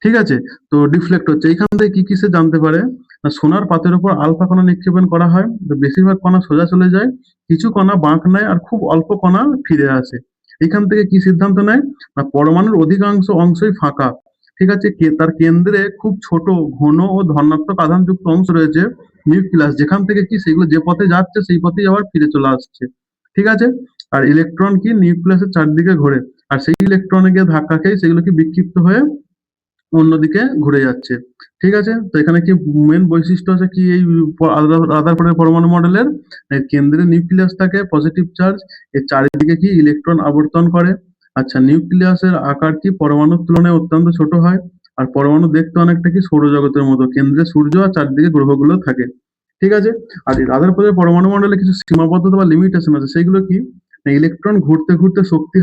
ঠিক আছে? তো ডিফ্লেক্ট হচ্ছে। এইখান থেকে কি কি সে জানতে পারে না, সোনার পাতের উপর আলফা কণা নিক্ষেপণ করা হয়, তো বেশিরভাগ কণা সোজা চলে যায়, কিছু কণা বাঁক নেয়, আর খুব অল্প কণা ফিরে আসে। এখান থেকে কি সিদ্ধান্ত নেয় না পরমাণুর অধিকাংশ অংশই ফাঁকা, ঠিক আছে, তার কেন্দ্রে খুব ছোট ঘন ও ধনাত্মক আধানযুক্ত অংশ রয়েছে নিউক্লিয়াস, যেখান থেকে কি সেগুলো যে পথে যাচ্ছে সেই পথেই আবার ফিরে চলে আসছে, ঠিক আছে। আর ইলেকট্রন কি নিউক্লিয়াসের চারদিকে ঘোরে, আর সেই ইলেকট্রনে গিয়ে ধাক্কা খেয়ে সেগুলো কি বিক্ষিপ্ত হয়ে অন্যদিকে ঘুরে যাচ্ছে, ঠিক আছে। তো এখানে কি মেন বৈশিষ্ট্য আছে কি এই রাদারফোর্ডের পরমাণু মডেলের, কেন্দ্রে নিউক্লিয়াস থাকে পজিটিভ চার্জ, এর চারিদিকে কি ইলেকট্রন আবর্তন করে। আচ্ছা, নিউক্লিয়াসের আকার কি পরমাণুর তুলনায় অত্যন্ত ছোট হয়, আর পরমাণু দেখতে অনেকটা কি সৌরজগতের মতো, কেন্দ্রে সূর্য আর চারদিকে গ্রহগুলো থাকে, ঠিক আছে। আর এই রাদারফোর্ডের পরমাণু মডেলে কিছু সীমাবদ্ধতা বা লিমিটেশন আছে, সেইগুলো কি ইলেকট্রন ঘুরতে ঘুরতে শক্তি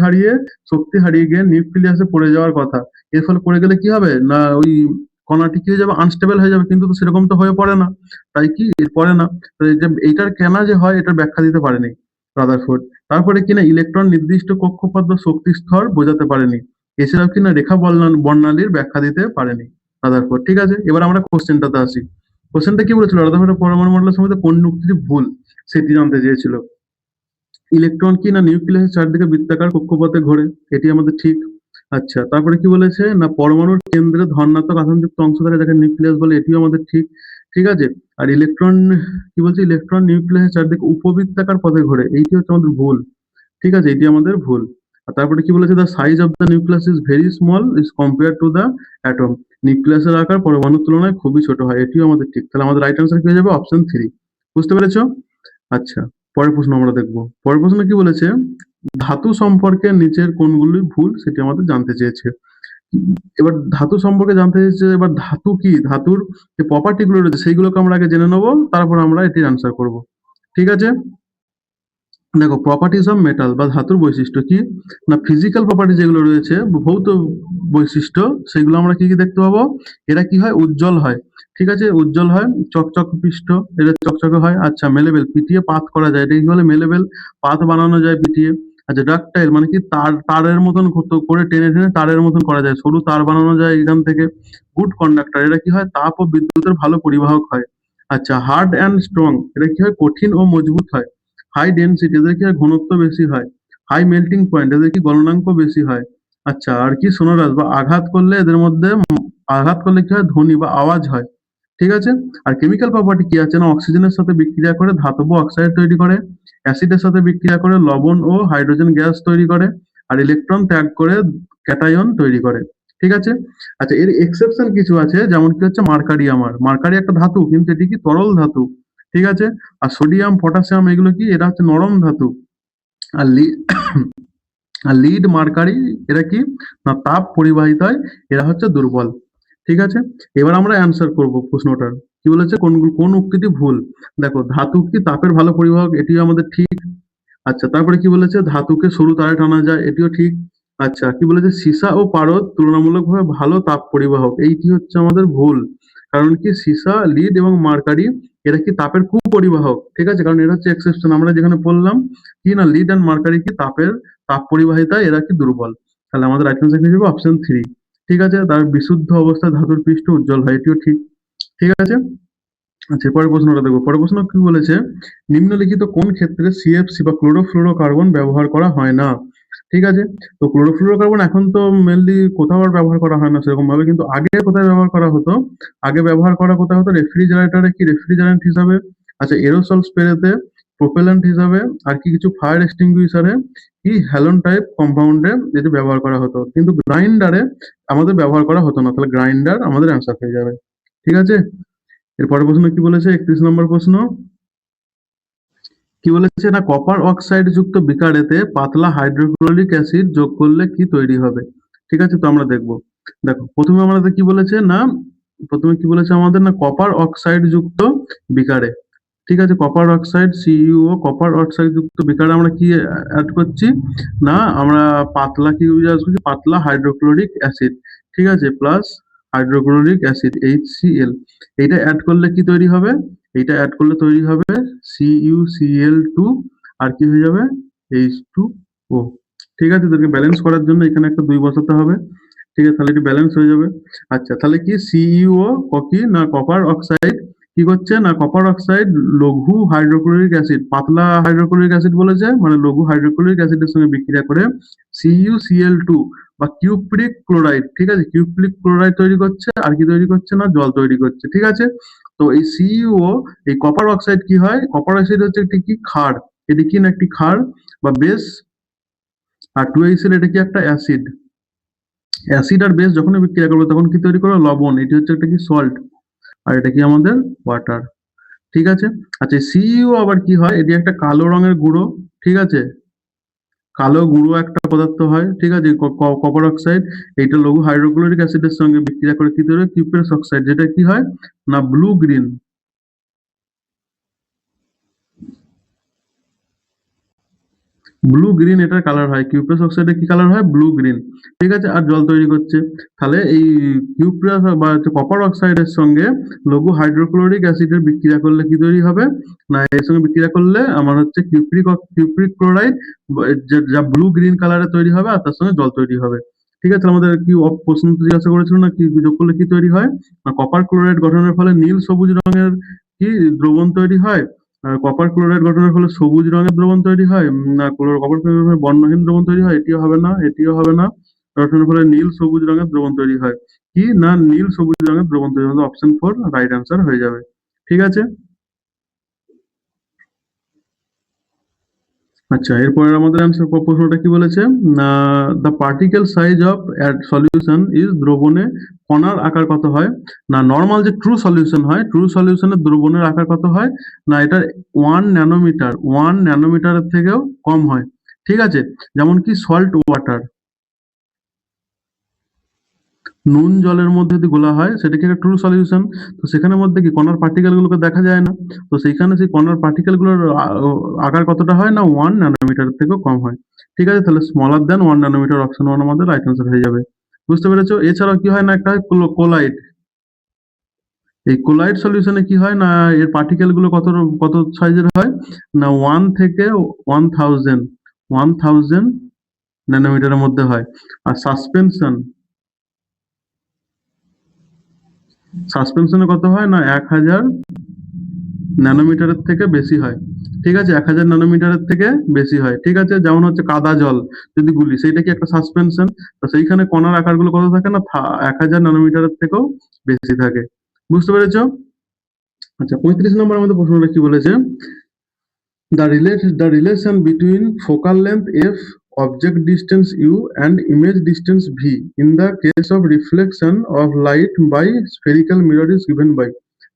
হারিয়ে গিয়ে নিউক্লিয়াসে পড়ে যাওয়ার কথা। এর ফলে পড়ে গেলে কি হবে না ওই কণাটি কি হয়ে যাবে, আনস্টেবল হয়ে যাবে, কিন্তু তো সেরকম তো হয়ে পড়ে না, তাই কি এর পড়ে না। তো এইটার কেন যে হয় এটার ব্যাখ্যা দিতে পারেনি রাদারফোর্ড। তারপরে কিনা ইলেকট্রন নির্দিষ্ট কক্ষপথ বা শক্তি স্তর বোঝাতে পারেনি, এছাড়াও কিনা রেখা বর্ণালীর ব্যাখ্যা দিতে পারেনি রাদারফোর্ড, ঠিক আছে। এবার আমরা কোশ্চেনটাতে আসি। কোশ্চেনটা কি বলেছিল, রাদারফোর্ডের পরমাণু মডেলের সম্বন্ধে কোন যুক্তিটি ভুল সেটি জানতে চেয়েছিল। ইলেকট্রন কি না নিউক্লিয়াসের চারদিকে বৃত্তাকার কক্ষপথে ঘোরে, এটি আমাদের ঠিক। আচ্ছা, তারপরে কি বলেছে না পরমাণুর কেন্দ্রে ধনাত্মক আধানযুক্ত অংশ থাকে যাকে নিউক্লিয়াস বলে, এটিও আমাদের ঠিক, ঠিক আছে। আর ইলেকট্রন কি বলছে, ইলেকট্রন নিউক্লিয়াসের চারদিকে উপবৃত্তাকার পথে ঘোরে, এইটি হচ্ছে আমাদের ভুল, ঠিক আছে, এটি আমাদের ভুল। আর তারপরে কি বলেছে, the size of the nucleus is very small is compare to the atom, নিউক্লিয়াসের আকার পরমাণুর তুলনায় খুবই ছোট হয়, এটিও আমাদের ঠিক। তাহলে আমাদের রাইট অ্যান্সার কি হয়ে যাবে, অপশন 3। বুঝতে পেরেছো? আচ্ছা, পরের প্রশ্ন আমরা দেখব। পরের প্রশ্ন কি বলেছে, ধাতু সম্পর্কে নিচের কোনগুলি ভুল সেটি আমাদের জানতে চেয়েছে। এবার ধাতু সম্পর্কে জানতে চেয়েছে, এবার ধাতু কি, ধাতুর যে প্রপার্টি গুলো রয়েছে সেইগুলোকে আমরা আগে জেনে নেবো, তারপর আমরা এটির আনসার করব, ঠিক আছে। দেখো, প্রপার্টিজ অফ মেটাল বা ধাতুর বৈশিষ্ট্য কি না ফিজিক্যাল প্রপার্টি যেগুলো রয়েছে, ভৌত বৈশিষ্ট্য, সেগুলো আমরা কি কি দেখতে পাবো, এরা কি হয় উজ্জ্বল হয়, ঠিক আছে, উজ্জ্বল হয়, চকচক পৃষ্ঠ, এটা চকচকে হয়। আচ্ছা, মেলেবেল, পিটিয়ে পাত করা যায়, এটা কি বলে মেলেবেল, পাত বানানো যায় পিটিয়ে। আচ্ছা, ডাকটাইল মানে কি তারের মতন করে টেনে টেনে তারের মতন করা যায়, সরু তার বানানো যায় এখান থেকে। গুড কন্ডাক্টর, এটা কি হয় তাপ ও বিদ্যুতের ভালো পরিবাহক হয়। আচ্ছা, হার্ড অ্যান্ড স্ট্রং, এটা কি হয় কঠিন ও মজবুত হয়। হাই ডেনসিটি, এদের কি হয় ঘনত্ব বেশি হয়। হাই মেল্টিং পয়েন্ট, এদের কি গলনাঙ্ক বেশি হয়। আচ্ছা, আর কি সোনোরাস বা আঘাত করলে এদের মধ্যে আঘাত করলে কি হয় ধ্বনি বা আওয়াজ হয়, ঠিক আছে। আর কেমিক্যাল প্রপার্টি কি আছে না অক্সিজেনের সাথে বিক্রিয়া করে ধাতব অক্সাইড তৈরি করে, অ্যাসিডের সাথে বিক্রিয়া করে লবণ ও হাইড্রোজেন গ্যাস তৈরি করে, আর ইলেকট্রন ত্যাগ করে ক্যাটায়ন তৈরি করে, ঠিক আছে। আচ্ছা, এর এক্সেপশন কিছু আছে, যেমন কি হচ্ছে মার্কারি, মার্কারি একটা ধাতু কিন্তু এটি কি তরল ধাতু, ঠিক আছে। আর সোডিয়াম পটাশিয়াম এগুলো কি এরা হচ্ছে নরম ধাতু। আর আর লিড মার্কারি এরা কি না তাপ পরিবাহিতায় এরা হচ্ছে দুর্বল, ঠিক আছে। এবার আমরা অ্যান্সার করব প্রশ্নটার, কি বলেছে কোন উক্তিটি ভুল। দেখো, ধাতু কি তাপের ভালো পরিবাহক, এটিও আমাদের ঠিক। আচ্ছা, তারপরে কি বলেছে ধাতুকে সরু তারে টানা যায়, এটিও ঠিক। আচ্ছা, কি বলেছে সীসা ও পারদ তুলনামূলকভাবে ভালো তাপ পরিবাহক, এইটি হচ্ছে আমাদের ভুল। কারণ কি সীসা, লিড এবং মার্কারি এরা কি তাপের কুপরিবাহক, ঠিক আছে, কারণ এরা হচ্ছে এক্সেপশন, আমরা যেখানে বললাম কি না লিড এন্ড মার্কারি কি তাপ পরিবাহিতায় এরা কি দুর্বল। তাহলে আমাদের রাইট অ্যান্সার হয়ে যাবে অপশন 3, ঠিক আছে। তার বিশুদ্ধ অবস্থায় ধাতুর পৃষ্ঠ উজ্জ্বল হয়, এটিও ঠিক, ঠিক আছে। আচ্ছা, পরের প্রশ্নটা দেখবো। পরের প্রশ্ন কি বলেছে, নিম্নলিখিত কোন ক্ষেত্রে সিএফসি বা ক্লোরোফ্লুরোকার্বন ব্যবহার করা হয় না, ঠিক আছে। তো ক্লোরোফ্লুরোকার্বন এখন তো মেনলি কোথাও আর ব্যবহার করা হয় না সেরকম ভাবে, কিন্তু আগে কোথায় ব্যবহার করা হতো, আগে ব্যবহার করা কোথায় হতো রেফ্রিজারেটরে, কি রেফ্রিজারেন্ট হিসাবে। আচ্ছা, এরোসল স্প্রেতে, প্রোপেলেন্ট হিসাবে, আর কি কিছু ফায়ার এক্সটিংগুইশারে, কি হ্যালোন টাইপ কম্পাউন্ডে এটি ব্যবহার করা হতো, কিন্তু গ্রাইন্ডারে আমাদের ব্যবহার করা হতো না। তাহলে গ্রাইন্ডার আমাদের অ্যান্সার হয়ে যাবে, ঠিক আছে। এর পরের প্রশ্ন কি বলেছে, 31 নম্বর প্রশ্ন, কি বলেছে না কপার অক্সাইড যুক্ত বিকারেতে পাতলা হাইড্রোক্লোরিক অ্যাসিড যোগ করলে কি তৈরি হবে, ঠিক আছে। তো আমরা দেখবো। দেখো, প্রথমে আমাদের কি বলেছে না, প্রথমে কি বলেছে আমাদের না কপার অক্সাইড যুক্ত বিকারে, ঠিক আছে, কপার অক্সাইড সিইউও, কপার অক্সাইড যুক্ত বিকারে আমরা কি অ্যাড করছি না আমরা পাতলা কি ইউজ করছি, পাতলা হাইড্রোক্লোরিক অ্যাসিড, ঠিক আছে, প্লাস হাইড্রোক্লোরিক অ্যাসিড HCl, এইটা অ্যাড করলে কি তৈরি হবে, এইটা অ্যাড করলে তৈরি হবে CuCl2, আর কি হয়ে যাবে H2O, ঠিক আছে। তোকে ব্যালেন্স করার জন্য এখানে একটা 2 বসাতে হবে, ঠিক আছে, তাহলে এটি ব্যালেন্স হয়ে যাবে। আচ্ছা, তাহলে কি সিইউও কি না কপার অক্সাইড কি করছে না কপার অক্সাইড লঘু হাইড্রোক্লোরিক অ্যাসিড, পাতলা হাইড্রোক্লোরিক অ্যাসিড বলেছে মানে লঘু হাইড্রোক্লোরিক অ্যাসিডের সঙ্গে বিক্রিয়া করে CuCl2 বা কিউপ্রিক ক্লোরাইড, ঠিক আছে, কিউপ্রিক ক্লোরাইড তৈরি করছে, আর কি তৈরি করছে না জল তৈরি করছে, ঠিক আছে। তো এই CuO, এই কপার অক্সাইড কি হয়, কপার অক্সাইড হচ্ছে একটি কি ক্ষার, এটি কি না একটি ক্ষার বা বেস, আর 2HCl এটা কি একটা অ্যাসিড। অ্যাসিড আর বেস যখনই বিক্রিয়া করবে তখন কি তৈরি করবে, লবণ, এটি হচ্ছে একটা কি সল্ট, আর এটা কি আমাদের ওয়াটার, ঠিক আছে। আচ্ছা সিইও আবার কি হয়, এটি একটা কালো রঙের গুঁড়ো, ঠিক আছে, কালো গুঁড়ো একটা পদার্থ হয়, ঠিক আছে, কপার অক্সাইড, এইটা লঘু হাইড্রোক্লোরিক অ্যাসিডের সঙ্গে বিক্রিয়া করে কি তৈরি হয়, কিউপ্রেস অক্সাইড, যেটা কি হয় না ব্লু গ্রিন, ব্লু গ্রিন এটার কালার হয়, কিউপ্রাস অক্সাইডের কি কালার হয়, ব্লু গ্রিন, ঠিক আছে, আর জল তৈরি করছে। তাহলে এই কিউপ্রাস বা কপার অক্সাইডের সঙ্গে লঘু হাইড্রোক্লোরিক অ্যাসিডের বিক্রিয়া করলে কি তৈরি হবে না, এর সঙ্গে বিক্রিয়া করলে আমার হচ্ছে কিউপ্রিক ক্লোরাইড, যা ব্লু গ্রিন কালারে তৈরি হবে, আর তার সঙ্গে জল তৈরি হবে, ঠিক আছে। আমাদের কি প্রশ্ন জিজ্ঞাসা করেছিল না কি যোগ করলে কি তৈরি হয় না, কপার ক্লোরাইড গঠনের ফলে নীল সবুজ রঙের কি দ্রবণ তৈরি হয়, কপার ক্লোরাইড গঠনের ফলে সবুজ রঙের দ্রবণ তৈরি হয়, না কপার ক্লোরাইড ফলে বর্ণহীন দ্রবণ তৈরি হয়, এটিও হবে না, এটিও হবে না, গঠনের ফলে নীল সবুজ রঙের দ্রবণ তৈরি হয়, কি না নীল সবুজ রঙের দ্রবণ তৈরি হবে, অপশন 4 রাইট অ্যান্সার হয়ে যাবে, ঠিক আছে। আচ্ছা এরপরে আমাদের অ্যান্সার প্রশ্নটা কি বলেছে না, the particle size of solution is, দ্রবণে কণার আকার কত হয় না, নর্মাল যে ট্রু সলিউশন হয়, ট্রু সলিউশনের দ্রবণের আকার কত হয় না, এটা 1 ন্যানোমিটার, 1 ন্যানোমিটারের থেকেও কম হয়, ঠিক আছে। যেমন কি সল্ট ওয়াটার, নুন জলের মধ্যে যদি গোলা হয় সেটা কি একটা ট্রু সলিউশন, তো সেখানের মধ্যে কি কণার পার্টিকেল গুলোকে দেখা যায় না, তো সেইখানে সেই কণার পার্টিকেল গুলোর আকার কতটা হয় না 1 ন্যানোমিটারের থেকেও কম হয়, ঠিক আছে। তাহলে স্মলার দেন 1 ন্যানোমিটার, অপশন 1 আমাদের রাইট অ্যান্সার হয়ে যাবে, বুঝতে পেরেছো। এছাড়াও কি হয় না একটা হয় কোলাইড, এই কোলাইড সলিউশনে কি হয় না এর পার্টিকেল গুলো কত কত সাইজের হয় না 1 থেকে 1000, 1000 ন্যানোমিটারের মধ্যে হয়। আর সাসপেনশনে কত হয় না 1000 ন্যানোমিটারের থেকে বেশি হয়, ঠিক আছে, 1000 ন্যানোমিটারের থেকে বেশি হয়, ঠিক আছে। যেমন হচ্ছে কাদা জল যদি গুলি সেইটা কি একটা সাসপেনশন, তো সেইখানে কণার আকারগুলো কত থাকে না 1000 ন্যানোমিটারের থেকেও বেশি থাকে, বুঝতে পেরেছো। আচ্ছা 35 নম্বর আমাদের প্রশ্নটা কি বলেছে, the relation between focal length f, object distance u and image distance v in the case of reflection of light by spherical mirror is given by।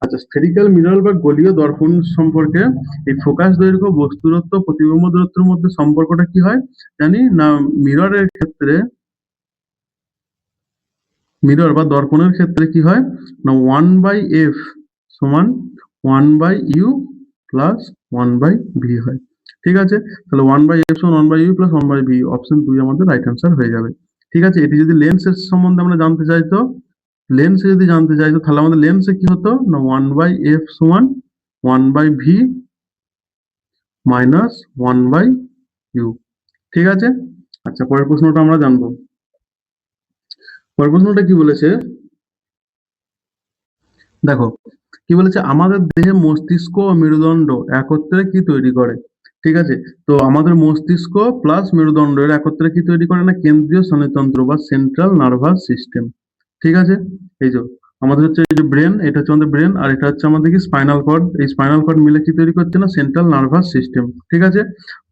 আচ্ছা স্ফেরিক্যাল মিরর বা গোলীয় দর্পণ সম্পর্কে এই ফোকাস দৈর্ঘ্য, বস্তু দূরত্ব, প্রতিবিম্ব দূরত্বের মধ্যে সম্পর্কটা কি হয় জানি না, মিররের ক্ষেত্রে, মিরর বা দর্পণের ক্ষেত্রে কি হয় না 1/f সমান 1/u প্লাস 1/v হয়, ঠিক আছে। তাহলে 1/f সমান 1/u প্লাস 1/v, অপশন 2 আমাদের রাইট অ্যান্সার হয়ে যাবে, ঠিক আছে। এটি যদি লেন্সের সম্বন্ধে আমরা জানতে চাইতো, লেন্সে যদি জানতে চাইতো তাহলে আমাদের লেন্সে কি হতো না 1/f সমান 1/v মাইনাস 1/u, ঠিক আছে। আচ্ছা পরের প্রশ্নটা আমরা জানবো, পরের প্রশ্নটা কি বলেছে দেখো, কি বলেছে আমাদের দেহে মস্তিষ্ক ও মেরুদণ্ড একত্রে কি তৈরি করে, ঠিক আছে। তো আমাদের মস্তিষ্ক প্লাস মেরুদণ্ড এর একত্রে কি তৈরি করে না কেন্দ্রীয় স্নায়ুতন্ত্র বা সেন্ট্রাল নার্ভাস সিস্টেম, ঠিক আছে। এই যে আমাদের হচ্ছে এই যে ব্রেন, এটা হচ্ছে আমাদের ব্রেন, আর এটা হচ্ছে আমাদের কি স্পাইনাল কর্ড, এই স্পাইনাল কর্ড মিলে কি তৈরি করছে না সেন্ট্রাল নার্ভাস সিস্টেম, ঠিক আছে।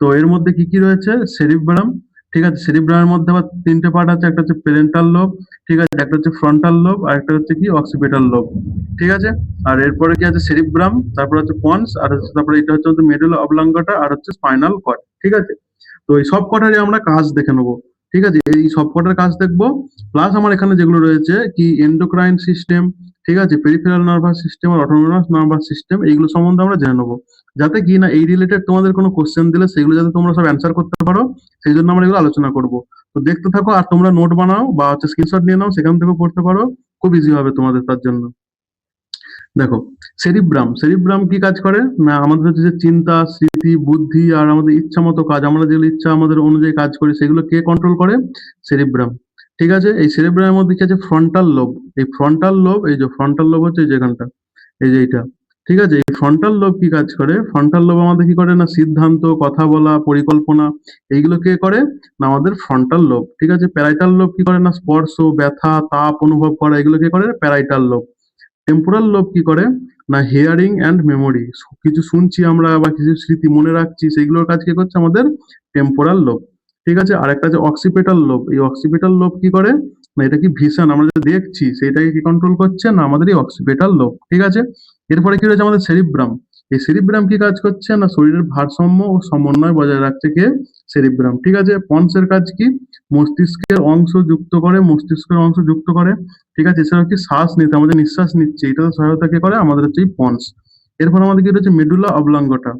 তো এর মধ্যে কি কি রয়েছে, সেরিব্রাম, ঠিক আছে, সেরিব্রামের মধ্যে আবার 3টে পার্ট আছে, একটা হচ্ছে প্যারেন্টাল লোব, ঠিক আছে, একটা হচ্ছে ফ্রন্টাল লোব, আর একটা হচ্ছে কি অক্সিপিটাল লোব, ঠিক আছে। আর এরপরে কি আছে সেরিব্রাম, তারপর হচ্ছে পন্স, আর তারপরে এটা হচ্ছে মেডুলা অবলঙ্গটা, আর হচ্ছে স্পাইনাল কর্ড, ঠিক আছে। তো এই সব কটারই আমরা কাজ দেখে নেবো, ঠিক আছে, এই সব কটার কাজ দেখবো, প্লাস আমার এখানে যেগুলো রয়েছে কি এন্ডোক্রাইন সিস্টেম, ঠিক আছে, পেরিফেরাল নার্ভাস সিস্টেম আর অটোনমাস নার্ভাস সিস্টেম, এইগুলো সম্বন্ধে আমরা জেনে নেবো, যাতে কি না এই রিলেটেড তোমাদের কোনো কোশ্চেন দিলে সেগুলো যাতে তোমরা সব অ্যান্সার করতে পারো, সেই জন্য আমরা এগুলো আলোচনা করব। তো দেখতে থাকো, আর তোমরা নোট বানাও বা হচ্ছে স্ক্রিনশট নিয়ে নাও, সেখান থেকে পড়তে পারো, খুব ইজি হবে তোমাদের তার জন্য। দেখো সেরিব্রাম, সেরিব্রাম কি কাজ করে না আমাদের হচ্ছে যে চিন্তা, স্মৃতি, বুদ্ধি আর আমাদের ইচ্ছা মতো কাজ, আমরা যেগুলো ইচ্ছা আমাদের অনুযায়ী কাজ করি সেগুলো কে কন্ট্রোল করে, সেরিব্রাম, ঠিক আছে। এই সেরিব্রামের মধ্যে কি আছে ফ্রন্টাল লোব, এই ফ্রন্টাল লোব, এই যে ফ্রন্টাল লোব হচ্ছে এই যেখানটা, এই যে এইটা, ঠিক আছে? এই ফ্রন্টাল লোব কি কাজ করে? ফ্রন্টাল লোব আমাদের কি করে না সিদ্ধান্ত, কথা বলা, পরিকল্পনা এইগুলো কে করে? না আমাদের ফ্রন্টাল লোব। ঠিক আছে? প্যারাইটাল লোব কি করে না স্পর্শ, ব্যথা, তাপ অনুভব করা এগুলো কে করে? Parietal lobe. টেম্পোরাল লোব কি করে? না হিয়ারিং অ্যান্ড মেমোরি। কিছু শুনছি আমরা বা কিছু স্মৃতি মনে রাখছি সেগুলোর কাজ কে করছে? আমাদের টেম্পোরাল লোব। ঠিক আছে? আরেকটা আছে অক্সিপিটাল লোব। এই অক্সিপিটাল লোব কি করে? না এটা কি ভিশন আমরা যেটা দেখছি সেটাকে কি কন্ট্রোল করছে? না আমাদের এই অক্সিপিটাল লোব। ঠিক আছে? এরপরে কি রয়েছে আমাদের সেরিব্রাম। এই সেরিব্রাম কি কাজ করছে? না শরীরের ভারসাম্য ও সমন্বয় বজায় রাখছে কে? সেরিব্রাম। ঠিক আছে? পন্স এর কাজ কি? মস্তিষ্কের অংশ যুক্ত করে। ঠিক আছে? এছাড়াও কি শ্বাস নিতে আমাদের নিঃশ্বাস নিচ্ছি এটাতে সহায়তা কে করে? আমাদের হচ্ছে এই পন্স। এরপর আমাদের কি রয়েছে মেডুলা অবলাঙ্গটা।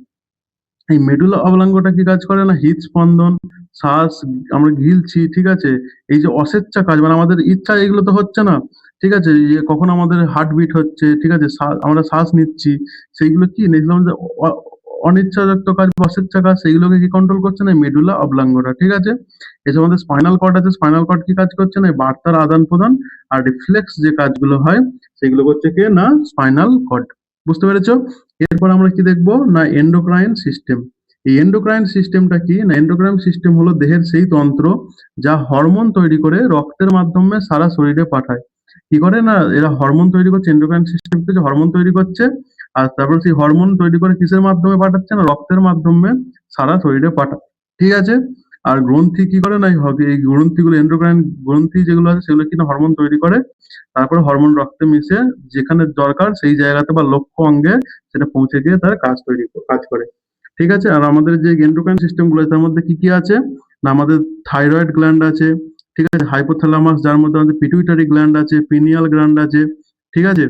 এই মেডুলা অবলাঙ্গটা কি কাজ করে? না হৃদস্পন্দন, শ্বাস আমরা গিলছি, ঠিক আছে? এই যে অস্বেচ্ছা কাজ মানে আমাদের ইচ্ছা এগুলো তো হচ্ছে না। ঠিক আছে? এই যে কখন আমাদের হার্টবিট হচ্ছে, ঠিক আছে? আমরা শ্বাস নিচ্ছি, সেইগুলো কি না এগুলো আমাদের অনিচ্ছাযুক্ত কাজ বা অস্বেচ্ছা কাজ সেইগুলোকে কি কন্ট্রোল করছে না এই মেডুলা অবলাঙ্গটা। ঠিক আছে? এছাড়া আমাদের স্পাইনাল কর্ড আছে, স্পাইনাল কর্ড কি কাজ করছে? না এই বার্তার আদান-প্রদান আর রিফ্লেক্স যে কাজগুলো হয় সেগুলো করছে কে? না স্পাইনাল কর্ড। বুঝতে পেরেছো? এরপর আমরা কি দেখবো? না এন্ডোক্রাইন সিস্টেম। এই এন্ডোক্রাইন সিস্টেমটা কি? না এন্ডোক্রাইন সিস্টেম হলো দেহের সেই তন্ত্র যা হরমোন তৈরি করে রক্তের মাধ্যমে সারা শরীরে পাঠায়। কি করে? না এরা হরমোন তৈরি করছে, এন্ডোক্রাইন সিস্টেম থেকে হরমোন তৈরি করছে। আর তারপর সেই হরমোন তৈরি করে কিসের মাধ্যমে পাঠাচ্ছে? না রক্তের মাধ্যমে সারা শরীরে পাঠায়। ঠিক আছে? আর গ্রন্থি কি করে? না এই গ্রন্থিগুলো এন্ডোক্রাইন গ্রন্থি যেগুলো আছে সেগুলো কিনা হরমোন তৈরি করে। তারপরে হরমোন রক্তে মিশে যেখানে দরকার সেই জায়গাতে বা লক্ষ্য অঙ্গে সেটা পৌঁছে গিয়ে তার কাজ করে। ঠিক আছে? আর আমাদের যে এন্ডোক্রাইন সিস্টেম গুলো তার মধ্যে কি আছে? না আমাদের থাইরয়েড গ্ল্যান্ড আছে, ঠিক আছে? হাইপোথ্যালামাস যার মধ্যে আমাদের পিটুইটারি গ্ল্যান্ড আছে, পিনিয়াল গ্ল্যান্ড আছে, ঠিক আছে?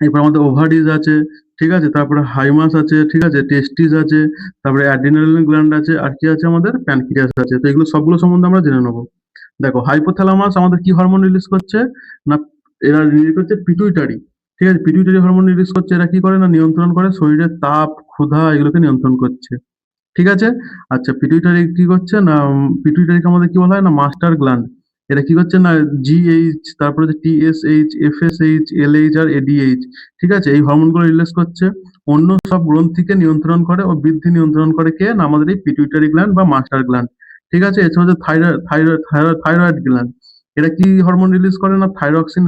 এরপর আমাদের ওভারিজ আছে, ঠিক আছে? তারপরে হাইমাস আছে, ঠিক আছে? টেস্টিস আছে, তারপরে অ্যাড্রিনালিন গ্ল্যান্ড আছে, আর কি আছে আমাদের? প্যানক্রিয়াস আছে। তো এগুলো সবগুলো সম্বন্ধে আমরা জেনে নেবো। দেখো হাইপোথ্যালামাস আমাদের কি হরমোন রিলিজ করছে? না এরা রিলিজ করছে পিটুইটারি। ঠিক আছে? পিটুইটারি হরমোন রিলিজ করছে। এরা কি করে? না নিয়ন্ত্রণ করে শরীরের তাপ, ক্ষুধা এগুলোকে নিয়ন্ত্রণ করছে। ঠিক আছে? আচ্ছা পিটুইটারি কি করছে? না পিটুইটারিকে আমাদের কি বলা হয়? না মাস্টার গ্ল্যান্ড। এরা কি করছে? না জিএইচ তারপরে যে টিএসএইচ, এফএসএইচ, এলএইচ আর এডিএইচ, ঠিক আছে? এই হরমোনগুলো রিলিজ করছে। অন্য সব গ্রন্থিকে নিয়ন্ত্রণ করে ও বৃদ্ধি নিয়ন্ত্রণ করে কে? না আমাদের এই পিটুইটারি গ্ল্যান্ড বা মাস্টার গ্ল্যান্ড। ঠিক আছে? এছাড়া হচ্ছে থাইরয়েড গ্ল্যান্ড। এরা কি হরমোন রিলিজ করে? না থাইরক্সিন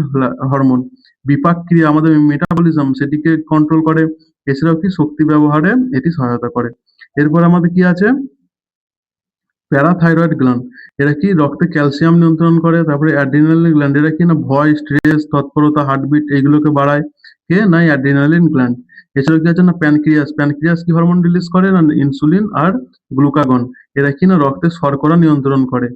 হরমোন। বিপাক ক্রিয়া আমাদের মেটাবলিজম সেটিকে কন্ট্রোল করে। এছাড়াও কি শক্তি ব্যবহারে এটি সহায়তা করে। এরপর আমাদের কি আছে? Parathyroid gland. এরা কি রক্তে ক্যালসিয়াম নিয়ন্ত্রণ করে। তারপরে অ্যাড্রিনালিন গ্ল্যান্ড। এরা কি না ভয়, স্ট্রেস, তৎপরতা, হার্টবিট এইগুলোকে বাড়ায়। কে? না অ্যাড্রিনালিন গ্ল্যান্ড। এছাড়াও কি আছে? না প্যানক্রিয়াস। প্যানক্রিয়াস কি হরমোন রিলিজ করে? না ইনসুলিন আর গ্লুকাগন। এরা কি না রক্তে শর্করা নিয়ন্ত্রণ করে।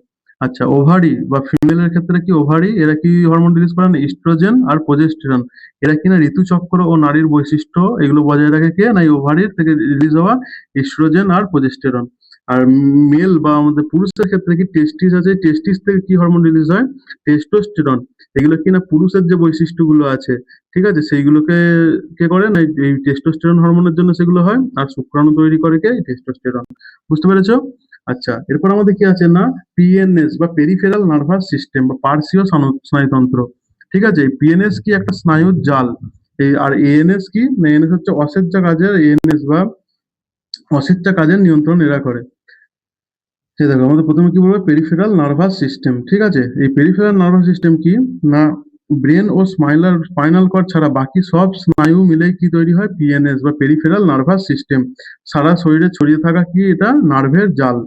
আচ্ছা ওভারি বা ফিমেলের ক্ষেত্রে কি ওভারি এরা কি হরমোন রিলিজ করে? না ইস্ট্রোজেন আর প্রোজেস্টেরন। এরা কিনা ঋতুচক্র ও নারীর বৈশিষ্ট্য এগুলো বজায় রাখে কে? না এই ওভারির থেকে রিলিজ হওয়া ইস্ট্রোজেন আর প্রোজেস্টেরন। আর মেল বা আমাদের পুরুষের ক্ষেত্রে কি টেস্টিস আছে, টেস্টিস থেকে কি হরমোন রিলিজ হয়? টেস্টোস্টেরন। এগুলো কিনা পুরুষের যে বৈশিষ্ট্যগুলো আছে, ঠিক আছে? সেইগুলোকে কে করে? না এই টেস্টোস্টেরন হরমোনের জন্য সেগুলো হয়। আর শুক্রাণু তৈরি করে কে? এই টেস্টোস্টেরন। বুঝতে পেরেছো? আচ্ছা এরপর আমাদের কি আছে? না পিএনএস বা পেরিফেরাল নার্ভাস সিস্টেম বা পার্শ্বীয় স্নায়ুতন্ত্র। ঠিক আছে? পিএনএস কি একটা স্নায়ুর জাল। এই আর এএনএস কি? না এএনএস হচ্ছে অসেচ্ছা কাজের এএনএস বা অসেচ্ছা কাজের নিয়ন্ত্রণ এরা করে। এই দেখো আমাদের প্রথমে কি বলবো? Peripheral nervous system. ঠিক আছে? এই পেরিফেরাল নার্ভাস সিস্টেম কি? না ব্রেন ও স্পাইনাল কর্ড ছাড়া বাকি সব স্নায়ু মিলেই কি তৈরি হয়? পিএনএস বা পেরিফেরাল নার্ভাস সিস্টেম। সারা শরীরে ছড়িয়ে থাকা কি? এটা নার্ভের জাল।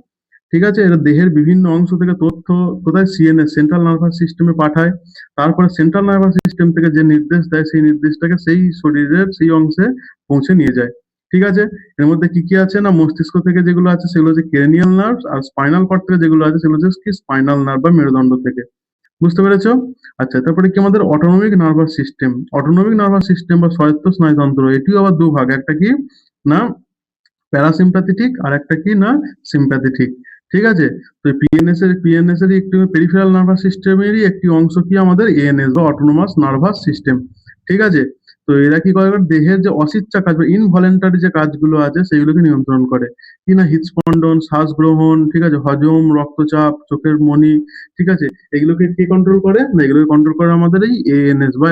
ঠিক আছে? এরা দেহের বিভিন্ন অংশ থেকে তথ্য কোথায়? সিএনএস সেন্ট্রাল নার্ভাস সিস্টেমে পাঠায়। তারপরে সেন্ট্রাল নার্ভাস সিস্টেম থেকে যে নির্দেশ দেয় সেই নির্দেশটাকে সেই শরীরের সেই অংশে পৌঁছে নিয়ে যায়। ঠিক আছে? এর মধ্যে কি আছে? না মস্তিষ্ক থেকে যেগুলো আছে সেগুলো হচ্ছে ক্রেনিয়াল নার্ভ আর স্পাইনাল কর্ড থেকে যেগুলো আছে সেগুলো হচ্ছে কি স্পাইনাল নার্ভ বা মেরুদণ্ড থেকে। বুঝতে পেরেছো? আচ্ছা তারপরে কি আমাদের autonomic nervous system. Autonomic nervous system বা স্বায়ত্ত স্নায়ুতন্ত্র এটিও আবার দুভাগ। একটা কি? না প্যারাসিম্প্যাথেটিক আর একটা কি? না সিম্প্যাথেটিক। ঠিক আছে? তো পিএনএস এর একটি পেরিফেরাল নার্ভাস সিস্টেমেরই একটি অংশ কি আমাদের এএনএস বা অটোনোমাস নার্ভাস সিস্টেম। ঠিক আছে? তো এরা কি করে, দেহের যে অসিচ্ছা কাজ বা ইনভলেন্টারি যে কাজগুলো আছে সেগুলোকে নিয়ন্ত্রণ করে। কি না, হৃদস্পন্দন, শ্বাস গ্রহণ, ঠিক আছে, হজম, রক্তচাপ, চোখের মনি, ঠিক আছে, এগুলোকে কে কন্ট্রোল করে? না, এগুলোকে কন্ট্রোল করে আমাদের এই এএনএস বা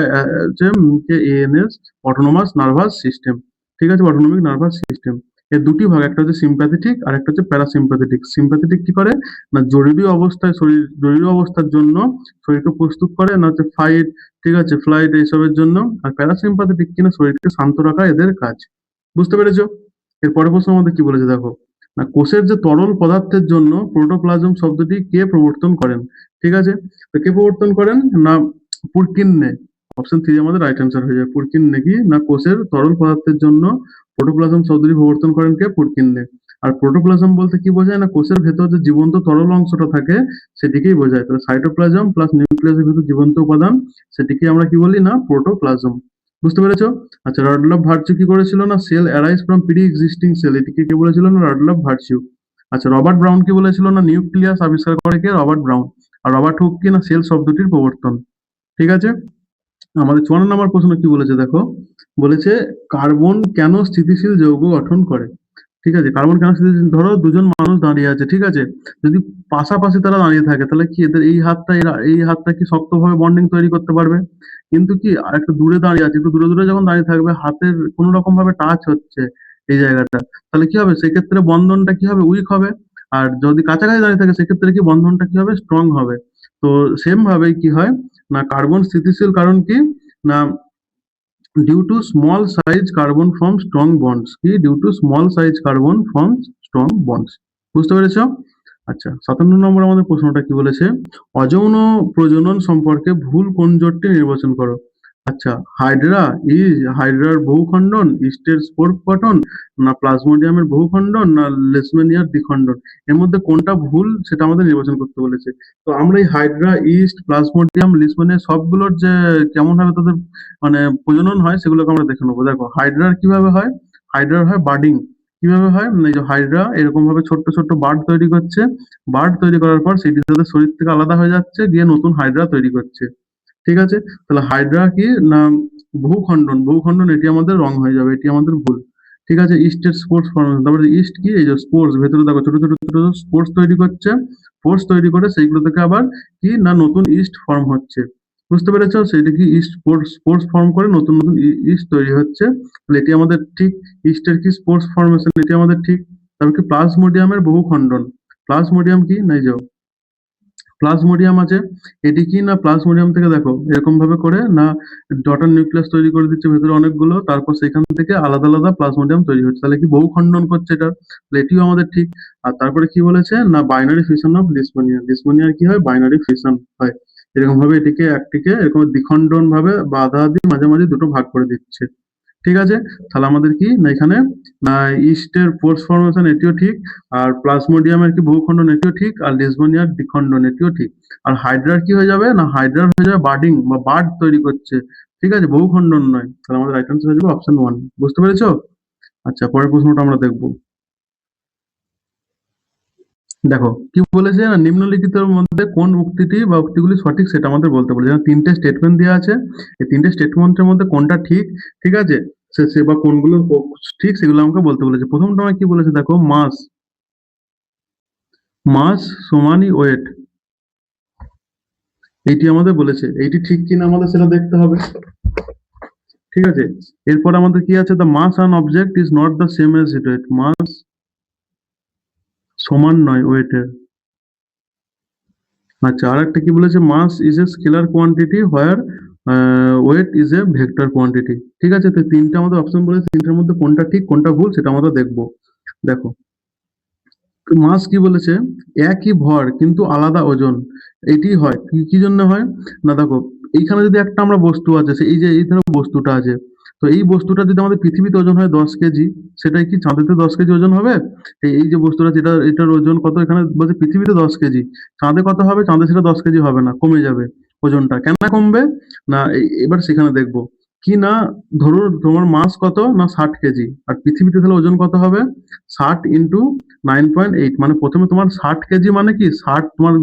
এএনএস, অটোনমাস নার্ভাস সিস্টেম। ঠিক আছে, অটোনমিক নার্ভাস সিস্টেম। এর দুটি ভাগ, একটা হচ্ছে সিম্প্যাথেটিক আর একটা হচ্ছে প্যারাসিম্প্যাথেটিক। সিম্প্যাথেটিক কি করে? না, জরুরি অবস্থায় জরুরি অবস্থার জন্য শরীরকে প্রস্তুত করে, না হচ্ছে ফাইট, ঠিক আছে, ফ্লাইট এইসবের জন্য। আর প্যারাসিম্পাথেটিক কিনা শরীরকে শান্ত রাখা এদের কাজ। বুঝতে পেরেছো? এর পরের প্রশ্ন আমাদের কি বলেছে দেখো, না কোষের যে তরল পদার্থের জন্য প্রোটোপ্লাজম শব্দটি কে প্রবর্তন করেন? ঠিক আছে, তো কে প্রবর্তন করেন? না পুরকিননে। অপশন 3 আমাদের রাইট অ্যান্সার হয়ে যায়। পুরকিননে কি না কোষের তরল পদার্থের জন্য প্রোটোপ্লাজম শব্দটি প্রবর্তন করেন কে? পুরকিননে। আর প্রোটোপ্লাজম বলতে কি বোঝায়? না কোষের ভেতর যে জীবন্ত তরল অংশটা থাকে সেটিকেই বোঝায়। তাহলে সাইটোপ্লাজম প্লাস নিউক্লিয়াসের ভিতর জীবন্ত উপাদান, সেটিকে আমরা কি বলি? না প্রোটোপ্লাজম। বুঝতে পেরেছো? আচ্ছা, রডলফ ভার্চু কি করেছিল? না cell arise from pre existing cell, এটিকে কে বলেছিল? না রডলফ ভার্চু। আচ্ছা, রবার্ট ব্রাউন কি বলেছিল? না নিউক্লিয়াস আবিষ্কার করে কে? Robert Brown. আর রবার্ট হুক কি? না সেল শব্দটির প্রবর্তন। ঠিক আছে, আমাদের 54 নম্বর প্রশ্ন কি বলেছে দেখো, বলেছে কার্বন কেন স্থিতিশীল যৌগ গঠন করে? ঠিক আছে, কার্বন কেন স্থিতিশীল? ধরো দুজন মানুষ দাঁড়িয়ে আছে, ঠিক আছে, যদি পাশাপাশি তারা দাঁড়িয়ে থাকে তাহলে কি এদের এই হাতটা কি শক্তভাবে বন্ডিং তৈরি করতে পারবে? কিন্তু কি আর একটু দূরে দাঁড়িয়ে আছে, একটু দূরে দূরে যখন দাঁড়িয়ে থাকবে, হাতের কোনো রকম ভাবে টাচ হচ্ছে এই জায়গাটা, তাহলে কি হবে? সেক্ষেত্রে বন্ধনটা কি হবে? উইক হবে। আর যদি কাছাকাছি দাঁড়িয়ে থাকে সেক্ষেত্রে কি বন্ধনটা কি হবে? স্ট্রং হবে। তো সেম ভাবে কি হয়, না কার্বন স্থিতিশীল কারণ কি? না due to small size carbon form strong bonds. কি? Due to small size carbon forms strong bonds. বুঝতে পেরেছো? আচ্ছা, 57 নম্বর আমাদের প্রশ্নটা কি বলেছে, অযৌন প্রজনন সম্পর্কে ভুল কোন জোটটি নির্বাচন করো? আচ্ছা, হাইড্রার বহুখণ্ডন, ইস্টের স্পোর গঠন, না প্লাজমোডিয়ামের বহুখণ্ডন, না লেশমেনিয়ার দ্বিখণ্ডন, এর মধ্যে কোনটা ভুল সেটা আমাদের নির্বাচন করতে বলেছে। তো আমরা এই হাইড্রা, ইস্ট, প্লাজমোডিয়াম, লিশমেনিয়া সবগুলোর যে কেমন ভাবে তাদের মানে প্রজনন হয় সেগুলোকে আমরা দেখে নেবো। দেখো হাইড্রার কিভাবে হয়? হাইড্রার হয় বার্ডিং। কিভাবে হয়? এই যে হাইড্রা এরকম ভাবে ছোট্ট ছোট্ট বার্ড তৈরি করছে, বার্ড তৈরি করার পর সেটি তাদের শরীর থেকে আলাদা হয়ে যাচ্ছে, গিয়ে নতুন হাইড্রা তৈরি করছে। ঠিক আছে, তাহলে হাইড্রা কি না ভূখণ্ডন, ভূখণ্ডন এটি আমাদের রং হয়ে যাবে, এটি আমাদের ভুল। ঠিক আছে, ইস্টের স্পোর্স ফর্মেশন, তারপরে ইস্ট কি? এই যে স্পোর্স, ভেতরে দেখো ছোট ছোট ছোট স্পোর্স তৈরি করছে, স্পোর্স তৈরি করে সেইগুলো থেকে আবার কি না নতুন ইস্ট ফর্ম হচ্ছে। বুঝতে পেরেছো? সেটা কি ইস্ট স্পোর্স ফর্ম করে নতুন নতুন ইস্ট তৈরি হচ্ছে। তাহলে এটি আমাদের ঠিক। ইস্টের কি স্পোর্স ফর্মেশন, এটি আমাদের ঠিক। তারপর কি প্লাজমোডিয়ামের বহুখণ্ডন। প্লাজমোডিয়াম কি? নাই যাও, প্লাজমোডিয়াম আছে, এটি কি না প্লাজমোডিয়াম থেকে দেখো এরকম ভাবে করে না ডটার নিউক্লিয়াস তৈরি করে দিচ্ছে ভেতরে অনেকগুলো, তারপর সেখান থেকে আলাদা আলাদা প্লাজমোডিয়াম তৈরি হচ্ছে, তাহলে কি বহু খণ্ডন করছে এটা, তাহলে এটিও আমাদের ঠিক। আর তারপরে কি বলেছে না বাইনারি ফিশন অফ লিসবোনিয়া, লিসবোনিয়ার কি হয়? বাইনারি ফিশন হয়। এরকম ভাবে এটিকে একটিকে এরকম দ্বিখণ্ডন ভাবে বা আধা আধি মাঝামাঝি দুটো ভাগ করে দিচ্ছে। ঠিক আছে, তাহলে আমাদের কি না এখানে না ইস্টের পোর্স ফর্মেশন এটিও ঠিক, আর প্লাজমোডিয়ামের কি বহুখণ্ডন এটিও ঠিক, আর লিসবোনিয়ার দ্বিখণ্ডন এটিও ঠিক। আর হাইড্রার কি হয়ে যাবে? না হাইড্রার হয়ে যাবে বার্ডিং বা বার্ড তৈরি করছে। ঠিক আছে, বহুখণ্ডন নয়। তাহলে আমাদের রাইট আনসার হয়ে যাবে অপশন 1। বুঝতে পেরেছো? আচ্ছা, পরের প্রশ্নটা আমরা দেখবো। দেখো কি বলেছে না নিম্নলিখিতের মধ্যে কোন উক্তিটি বা উক্তিগুলি সঠিক সেটা আমাদের বলতে বলেছে। এখানে 3টে স্টেটমেন্ট দেওয়া আছে, এই 3টে স্টেটমেন্টের মধ্যে কোনটা ঠিক, ঠিক আছে, সে বা কোনগুলো ঠিক সেগুলো আমাকে বলতে বলেছে। প্রথমটা আমার কি বলেছে দেখো, মাস, মাস সমানই ওয়েট, এইটি আমাদের বলেছে। এইটি ঠিক কিনা আমাদের সেটা দেখতে হবে। ঠিক আছে, এরপর আমাদের কি আছে, the mass an object is not the same as it weight, mass সমান নয় ওয়েটের। আচ্ছা, আরেকটা কি বলেছে, mass is a scalar quantity where weight is a vector quantity. ঠিক আছে, তো তিনটা আমাদের অপশন বলেছে, তিনটার মধ্যে কোনটা ঠিক কোনটা ভুল সেটা আমরা দেখবো। দেখো মাস কি বলেছে, একই ভর কিন্তু আলাদা ওজন। এটি হয় কি কি জন্য হয়? না দেখো এইখানে যদি একটা আমরা বস্তু আছে, এই যে এই ধরো বস্তুটা আছে, তো এই বস্তুটা যদি আমাদের পৃথিবীতে ওজন হয় 10 কেজি, সেটাই কি চাঁদেতে 10 কেজি ওজন হবে? এই যে বস্তুটা যেটা এটার ওজন কত, এখানে বলছে পৃথিবীতে 10 কেজি, চাঁদে কত হবে? চাঁদে সেটা 10 কেজি হবে না, কমে যাবে ওজনটা। কেন কমবে? না এবার সেখানে দেখবো কি না, ধরো তোমার মাস কত না 60 কেজি, আর পৃথিবীতে তাহলে ওজন কত হবে? 60 × 9.8, মানে প্রথমে তোমার 60 কেজি মানে কি 60 তোমার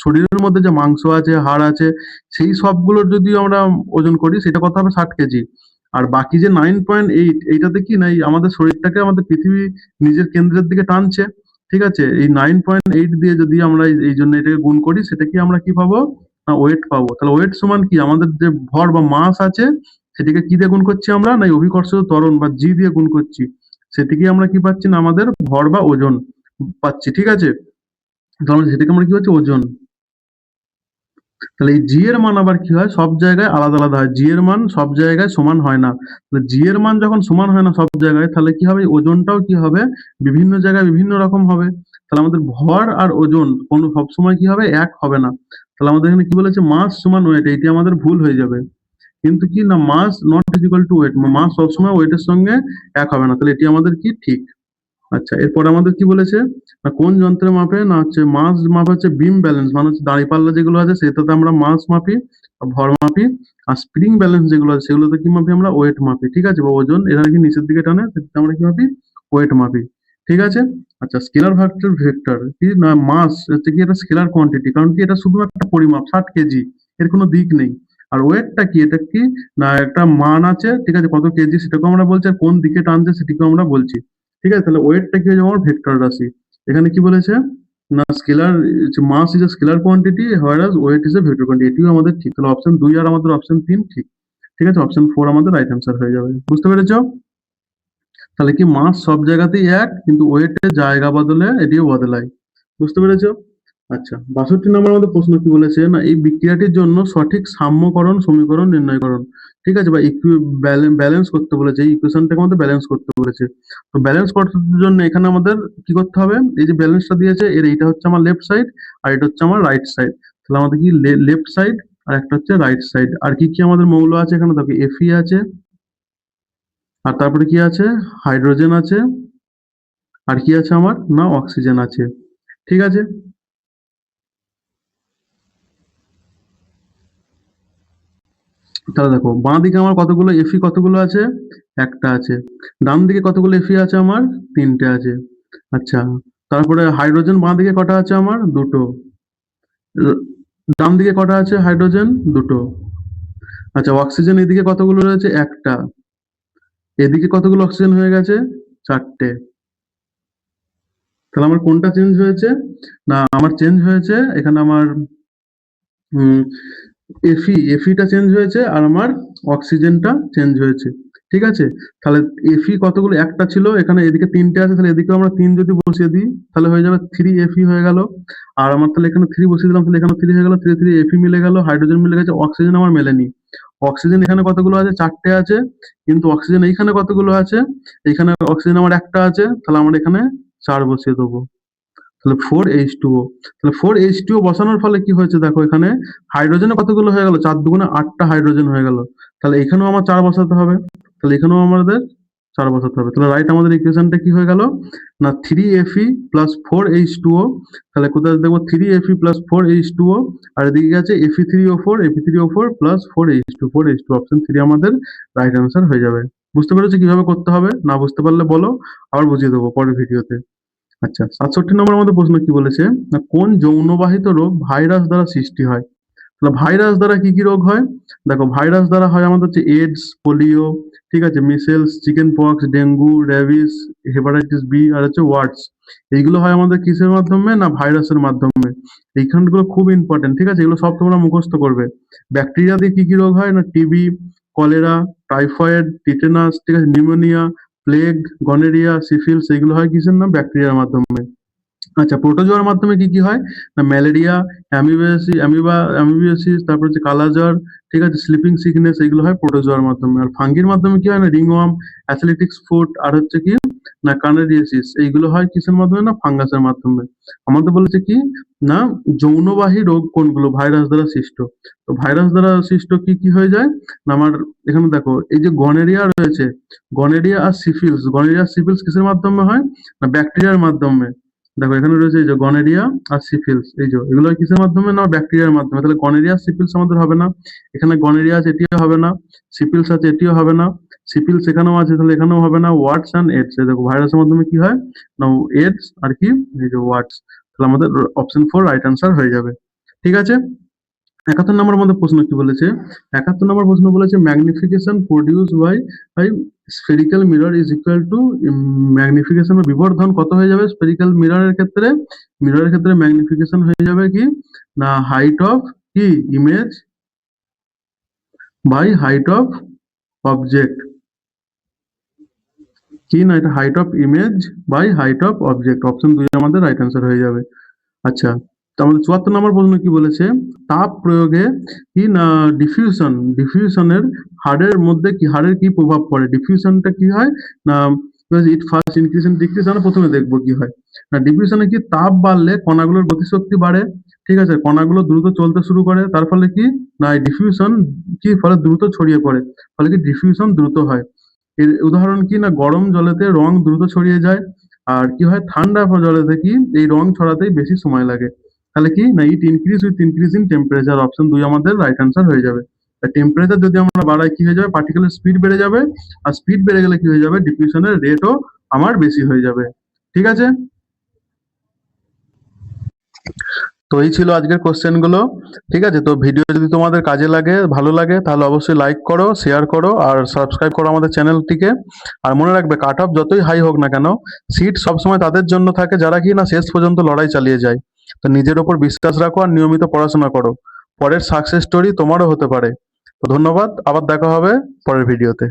শরীরের মধ্যে যে মাংস আছে, হাড় আছে, সেই সবগুলোর যদি আমরা ওজন করি সেটা কত হবে? 60 কেজি। আর বাকি যে 9.8 এইটাতে কি না আমাদের শরীরটাকে আমাদের পৃথিবী নিজের কেন্দ্রের দিকে টানছে। ঠিক আছে, এই 9.8 দিয়ে যদি আমরা এই জন্য এটাকে গুণ করি, সেটা কি আমরা কি পাবো না ওয়েট পাবো। তাহলে ওয়েট সমান কি আমাদের যে ভর বা মাস আছে সেটিকে কি দিয়ে গুণ করছি আমরা না অভিকর্ষ ত্বরণ বা জি দিয়ে গুণ করছি, সেটিকে আমরা কি পাচ্ছি না আমাদের ভর বা ওজন পাচ্ছি। ঠিক আছে, তাহলে সেটাকে আমরা কি হচ্ছে ওজন। তাহলে এই জি এর মান আবার কি হয় সব জায়গায় আলাদা আলাদা হয়, জি এর মান সব জায়গায় সমান হয় না। তাহলে জি এর মান যখন সমান হয় না সব জায়গায়, তাহলে কি হবে ওজনটাও কি হবে বিভিন্ন জায়গায় বিভিন্ন রকম হবে। তাহলে আমাদের ভর আর ওজন কোনো সবসময় কি হবে এক হবে না। তাহলে আমাদের এখানে কি বলেছে মাস সমান ওয়েট, এইটি আমাদের ভুল হয়ে যাবে। কিন্তু কি না মাস নট ইকুয়াল টু ওয়েট, মাস সবসময় ওয়েটের সঙ্গে এক হবে না, তাহলে এটি আমাদের কি ঠিক। আচ্ছা, এরপরে আমাদের কি বলেছে না কোন যন্ত্রে মাপে না হচ্ছে মাস মাপে হচ্ছে বিম ব্যালেন্স মানে হচ্ছে দাঁড়িপাল্লা যেগুলো আছে সেটাতে আমরা মাস মাপি বা ভর মাপি। আর স্প্রিং ব্যালেন্স যেগুলো আছে সেগুলোতে কি মাপি আমরা ওয়েট মাপি। ঠিক আছে, বা ওজন এটা কি নিচের দিকে টানে সেটাতে আমরা কি মাপি ওয়েট মাপি। ঠিক আছে। আচ্ছা, স্কেলার ভেক্টর ভেক্টর কি না মাস হচ্ছে কি এটা স্কেলার কোয়ান্টিটি, কারণ কি এটা শুধু একটা পরিমাপ 60 কেজি, এর কোনো দিক নেই। আর ওয়েটটা কি এটা কি না একটা মান আছে, ঠিক আছে, কত কেজি সেটাকে আমরা বলছি, আর কোন দিকে টানছে সেটিকেও আমরা বলছি। ঠিক আছে, তাহলে ওয়েটটা কি হয়ে যাবে আমার ভেক্টর রাশি। এখানে কি বলেছে না scalar mass is a scalar quantity whereas weight is a vector quantity, এটিও আমাদের ঠিক। তাহলে অপশন 2 আর আমাদের অপশন 3 ঠিক। ঠিক আছে, অপশন 4 আমাদের রাইট অ্যান্সার হয়ে যাবে। বুঝতে পেরেছো? তাহলে কি মাস সব জায়গাতেই এক, কিন্তু ওয়েটের জায়গা বদলে এটিও বদলায়। বুঝতে পেরেছো? আচ্ছা, 62 নম্বর আমাদের প্রশ্ন কি বলেছে না এই বিক্রিয়াটির জন্য সঠিক সাম্যকরণ সমীকরণ নির্ণয় করুন। ঠিক আছে, বা ব্যালেন্স করতে বলেছে, এই ইকুয়েশনটাকে আমাদের ব্যালেন্স করতে বলেছে। তো ব্যালেন্স করার জন্য এখানে আমাদের কি করতে হবে, এই যে ব্যালেন্সটা দিয়েছে এর এইটা হচ্ছে আমার লেফট সাইড আর এটা হচ্ছে আমার রাইট সাইড। তাহলে আমাদের কি লেফট সাইড আর একটা হচ্ছে রাইট সাইড। আর কি কি আমাদের মৌল আছে এখানে দেখো এফি আছে, আর তারপরে কি আছে হাইড্রোজেন আছে, আর কি আছে আমার না অক্সিজেন আছে। ঠিক আছে, তাহলে দেখো বাঁ দিকে আমার কতগুলো এফি কতগুলো আছে একটা আছে, ডান দিকে কতগুলো এফি আছে আমার তিনটে আছে। আচ্ছা, তারপরে হাইড্রোজেন বাঁ দিকে কটা আছে আমার দুটো, র- ডান দিকে কটা আছে হাইড্রোজেন দুটো। আচ্ছা, অক্সিজেন এদিকে কতগুলো রয়েছে একটা, এদিকে কতগুলো অক্সিজেন হয়ে গেছে চারটে। তাহলে আমার কোনটা চেঞ্জ হয়েছে না আমার চেঞ্জ হয়েছে এখানে আমার এফিটা চেঞ্জ হয়েছে আর আমার অক্সিজেনটা চেঞ্জ হয়েছে। ঠিক আছে, তাহলে এফি কতগুলো একটা ছিল এখানে এদিকে তিনটে আছে, তাহলে এদিকে আমরা 3 যদি বসিয়ে দিই তাহলে হয়ে যাবে 3 এফি হয়ে গেল। আর আমার তাহলে এখানে 3 বসিয়ে দিলাম তাহলে এখানে 3 হয়ে গেল, 3 3 এফি মিলে গেল, হাইড্রোজেন মিলে গেছে, অক্সিজেন আমার মেলেনি। অক্সিজেন এখানে কতগুলো আছে চারটে আছে, কিন্তু অক্সিজেন এইখানে কতগুলো আছে, এইখানে অক্সিজেন আমার একটা আছে, তাহলে আমরা এখানে 4 বসিয়ে দেবো। তাহলে 4H2O। তাহলে 4H2O বসানোর ফলে কি হয়েছে দেখো এখানে হাইড্রোজেনে কতগুলো হয়ে গেল 4 দুগুণে 8টা হাইড্রোজেন হয়ে গেল। তাহলে এখানেও আমার 4 বসাতে হবে, তাহলে এখানেও আমাদের 4 বসাতে হবে। তাহলে রাইট আমাদের ইকুয়েশনটা কি হয়ে গেল না 3Fe প্লাস 4H2O। তাহলে কোথায় দেখবো 3Fe প্লাস 4H2O, আর এদিকে আছে Fe3O4 প্লাস 4H2 অপশন 3 আমাদের রাইট অ্যান্সার হয়ে যাবে। বুঝতে পেরেছো কিভাবে করতে হবে? না বুঝতে পারলে বলো, আবার বুঝিয়ে দেবো পরের ভিডিওতে। আচ্ছা, 67 নম্বর আমাদের প্রশ্ন কি বলেছে না কোন যৌনবাহিত রোগ ভাইরাস দ্বারা সৃষ্টি হয়। তাহলে ভাইরাস দ্বারা কি কি রোগ হয়, দেখো ভাইরাস দ্বারা হয় আমাদের হচ্ছে এইডস, পোলিও, ঠিক আছে, measles, chicken pox, dengue, rabies, hepatitis B আর হচ্ছে ওয়ার্ডস। এইগুলো হয় আমাদের কিসের মাধ্যমে না ভাইরাসের মাধ্যমে। এইখানগুলো খুব ইম্পর্টেন্ট, ঠিক আছে, এগুলো সব তোমরা মুখস্থ করবে। ব্যাকটেরিয়া দিয়ে কি কি রোগ হয় না টিবি, কলেরা, টাইফয়েড, টিটেনাস, ঠিক আছে, নিউমোনিয়া, প্লেগ, গনেরিয়া, সিফিলিস, এগুলো হয় কিসের না ব্যাকটেরিয়ার মাধ্যমে। আচ্ছা, প্রোটোজোয়ার মাধ্যমে কি কি হয় না ম্যালেরিয়া, অ্যামিবিয়াসিস, তারপর হচ্ছে কালাজ্বর, ঠিক আছে, স্লিপিং সিকনেস, এগুলো হয় প্রোটোজোয়ার মাধ্যমে। আর ফাঙ্গির মাধ্যমে কি হয় না রিংওয়ার্ম, অ্যাথলেটিক্স ফুট আর হচ্ছে কি না কানাডিয়াসিস, এইগুলো হয় কিসের মাধ্যমে না ফাঙ্গাসের মাধ্যমে। আমাদের বলেছে কি না যৌনবাহী রোগ কোনগুলো ভাইরাস দ্বারা সৃষ্ট। তো ভাইরাস দ্বারা সৃষ্ট কি কি হয়ে যায় না আমার এখানে দেখো এই যে গনেরিয়া রয়েছে, গনেরিয়া আর সিফিলিস কিসের মাধ্যমে হয় না ব্যাকটেরিয়ার মাধ্যমে। দেখো এখানে রয়েছে এই যে গনেরিয়া আর সিফিলিস, এই যে এগুলো কিসের মাধ্যমে না ব্যাকটেরিয়ার মাধ্যমে। তাহলে গনেরিয়া সিফিলিস আমাদের হবে না, এখানে গনেরিয়া আছে এটিও হবে না, সিফিলিস আছে এটিও হবে না, সিফিলিস এখানেও আছে তাহলে এখানেও হবে না, ওয়ার্ডস অ্যান্ড এডস, এই দেখো ভাইরাসের মাধ্যমে কি হয় না এডস আর কি এই যে ওয়ার্ডস। তাহলে আমাদের অপশন 4 রাইট অ্যান্সার হয়ে যাবে। ঠিক আছে, 71 নম্বর মধ্যে প্রশ্ন কি বলেছে? 71 নম্বর প্রশ্ন বলেছে magnification produce by spherical mirror is equal to magnification বা বিবর্ধন কত হয়ে যাবে স্ফেরিক্যাল মিররের ক্ষেত্রে ম্যাগনিফিকেশন হয়ে যাবে কি না হাইট অফ কি image by height of object কি না এটা height of image by height of object option 2 আমাদের রাইট অ্যান্সার হয়ে যাবে। আচ্ছা, তো আমাদের 74 নম্বর প্রশ্ন কি বলেছে? তাপ প্রয়োগে কি না ডিফিউশনের হারের কি প্রভাব পড়ে? ডিফিউশনটা কি হয় না it first increase and decrease আমরা প্রথমে দেখবো কি হয়। না ডিফিউশনে কি তাপ বাড়লে কণাগুলোর গতিশক্তি বাড়ে, ঠিক আছে? কণাগুলো দ্রুত চলতে শুরু করে তার ফলে কি না এই ডিফিউশন কি ফলে দ্রুত ছড়িয়ে পড়ে। ফলে কি ডিফিউশন দ্রুত হয়। এর উদাহরণ কি না গরম জলেতে রং দ্রুত ছড়িয়ে যায়। আর কি হয় ঠান্ডা জলেতে কি এই রং ছড়াতেই বেশি সময় লাগে। তাহলে কি না it increase with increase in temperature option 2 আমাদের রাইট অ্যান্সার হয়ে যাবে। টেম্পারেচার যদি আমরা বাড়াই কি হয়ে যাবে পার্টিকেলের স্পিড বেড়ে যাবে আর স্পিড বেড়ে গেলে কি হয়ে যাবে ডিফিউশনের রেটও আমার বেশি হয়ে যাবে। ঠিক আছে, তো এই ছিল আজকের কোশ্চেন গুলো। ঠিক আছে, তো ভিডিও যদি তোমাদের কাজে লাগে ভালো লাগে তাহলে অবশ্যই লাইক করো শেয়ার করো আর সাবস্ক্রাইব করো আমাদের চ্যানেলটিকে। আর মনে রাখবে কাট অফ যতই হাই হোক না কেন সিট সবসময় তাদের জন্য থাকে যারা কি না শেষ পর্যন্ত লড়াই চালিয়ে যায়। তো নিজের ওপর বিশ্বাস রাখো আর নিয়মিত পড়াশোনা করো, পরের সাকসেস স্টোরি তোমারও হতে পারে। তো ধন্যবাদ, আবার দেখা হবে পরের ভিডিওতে।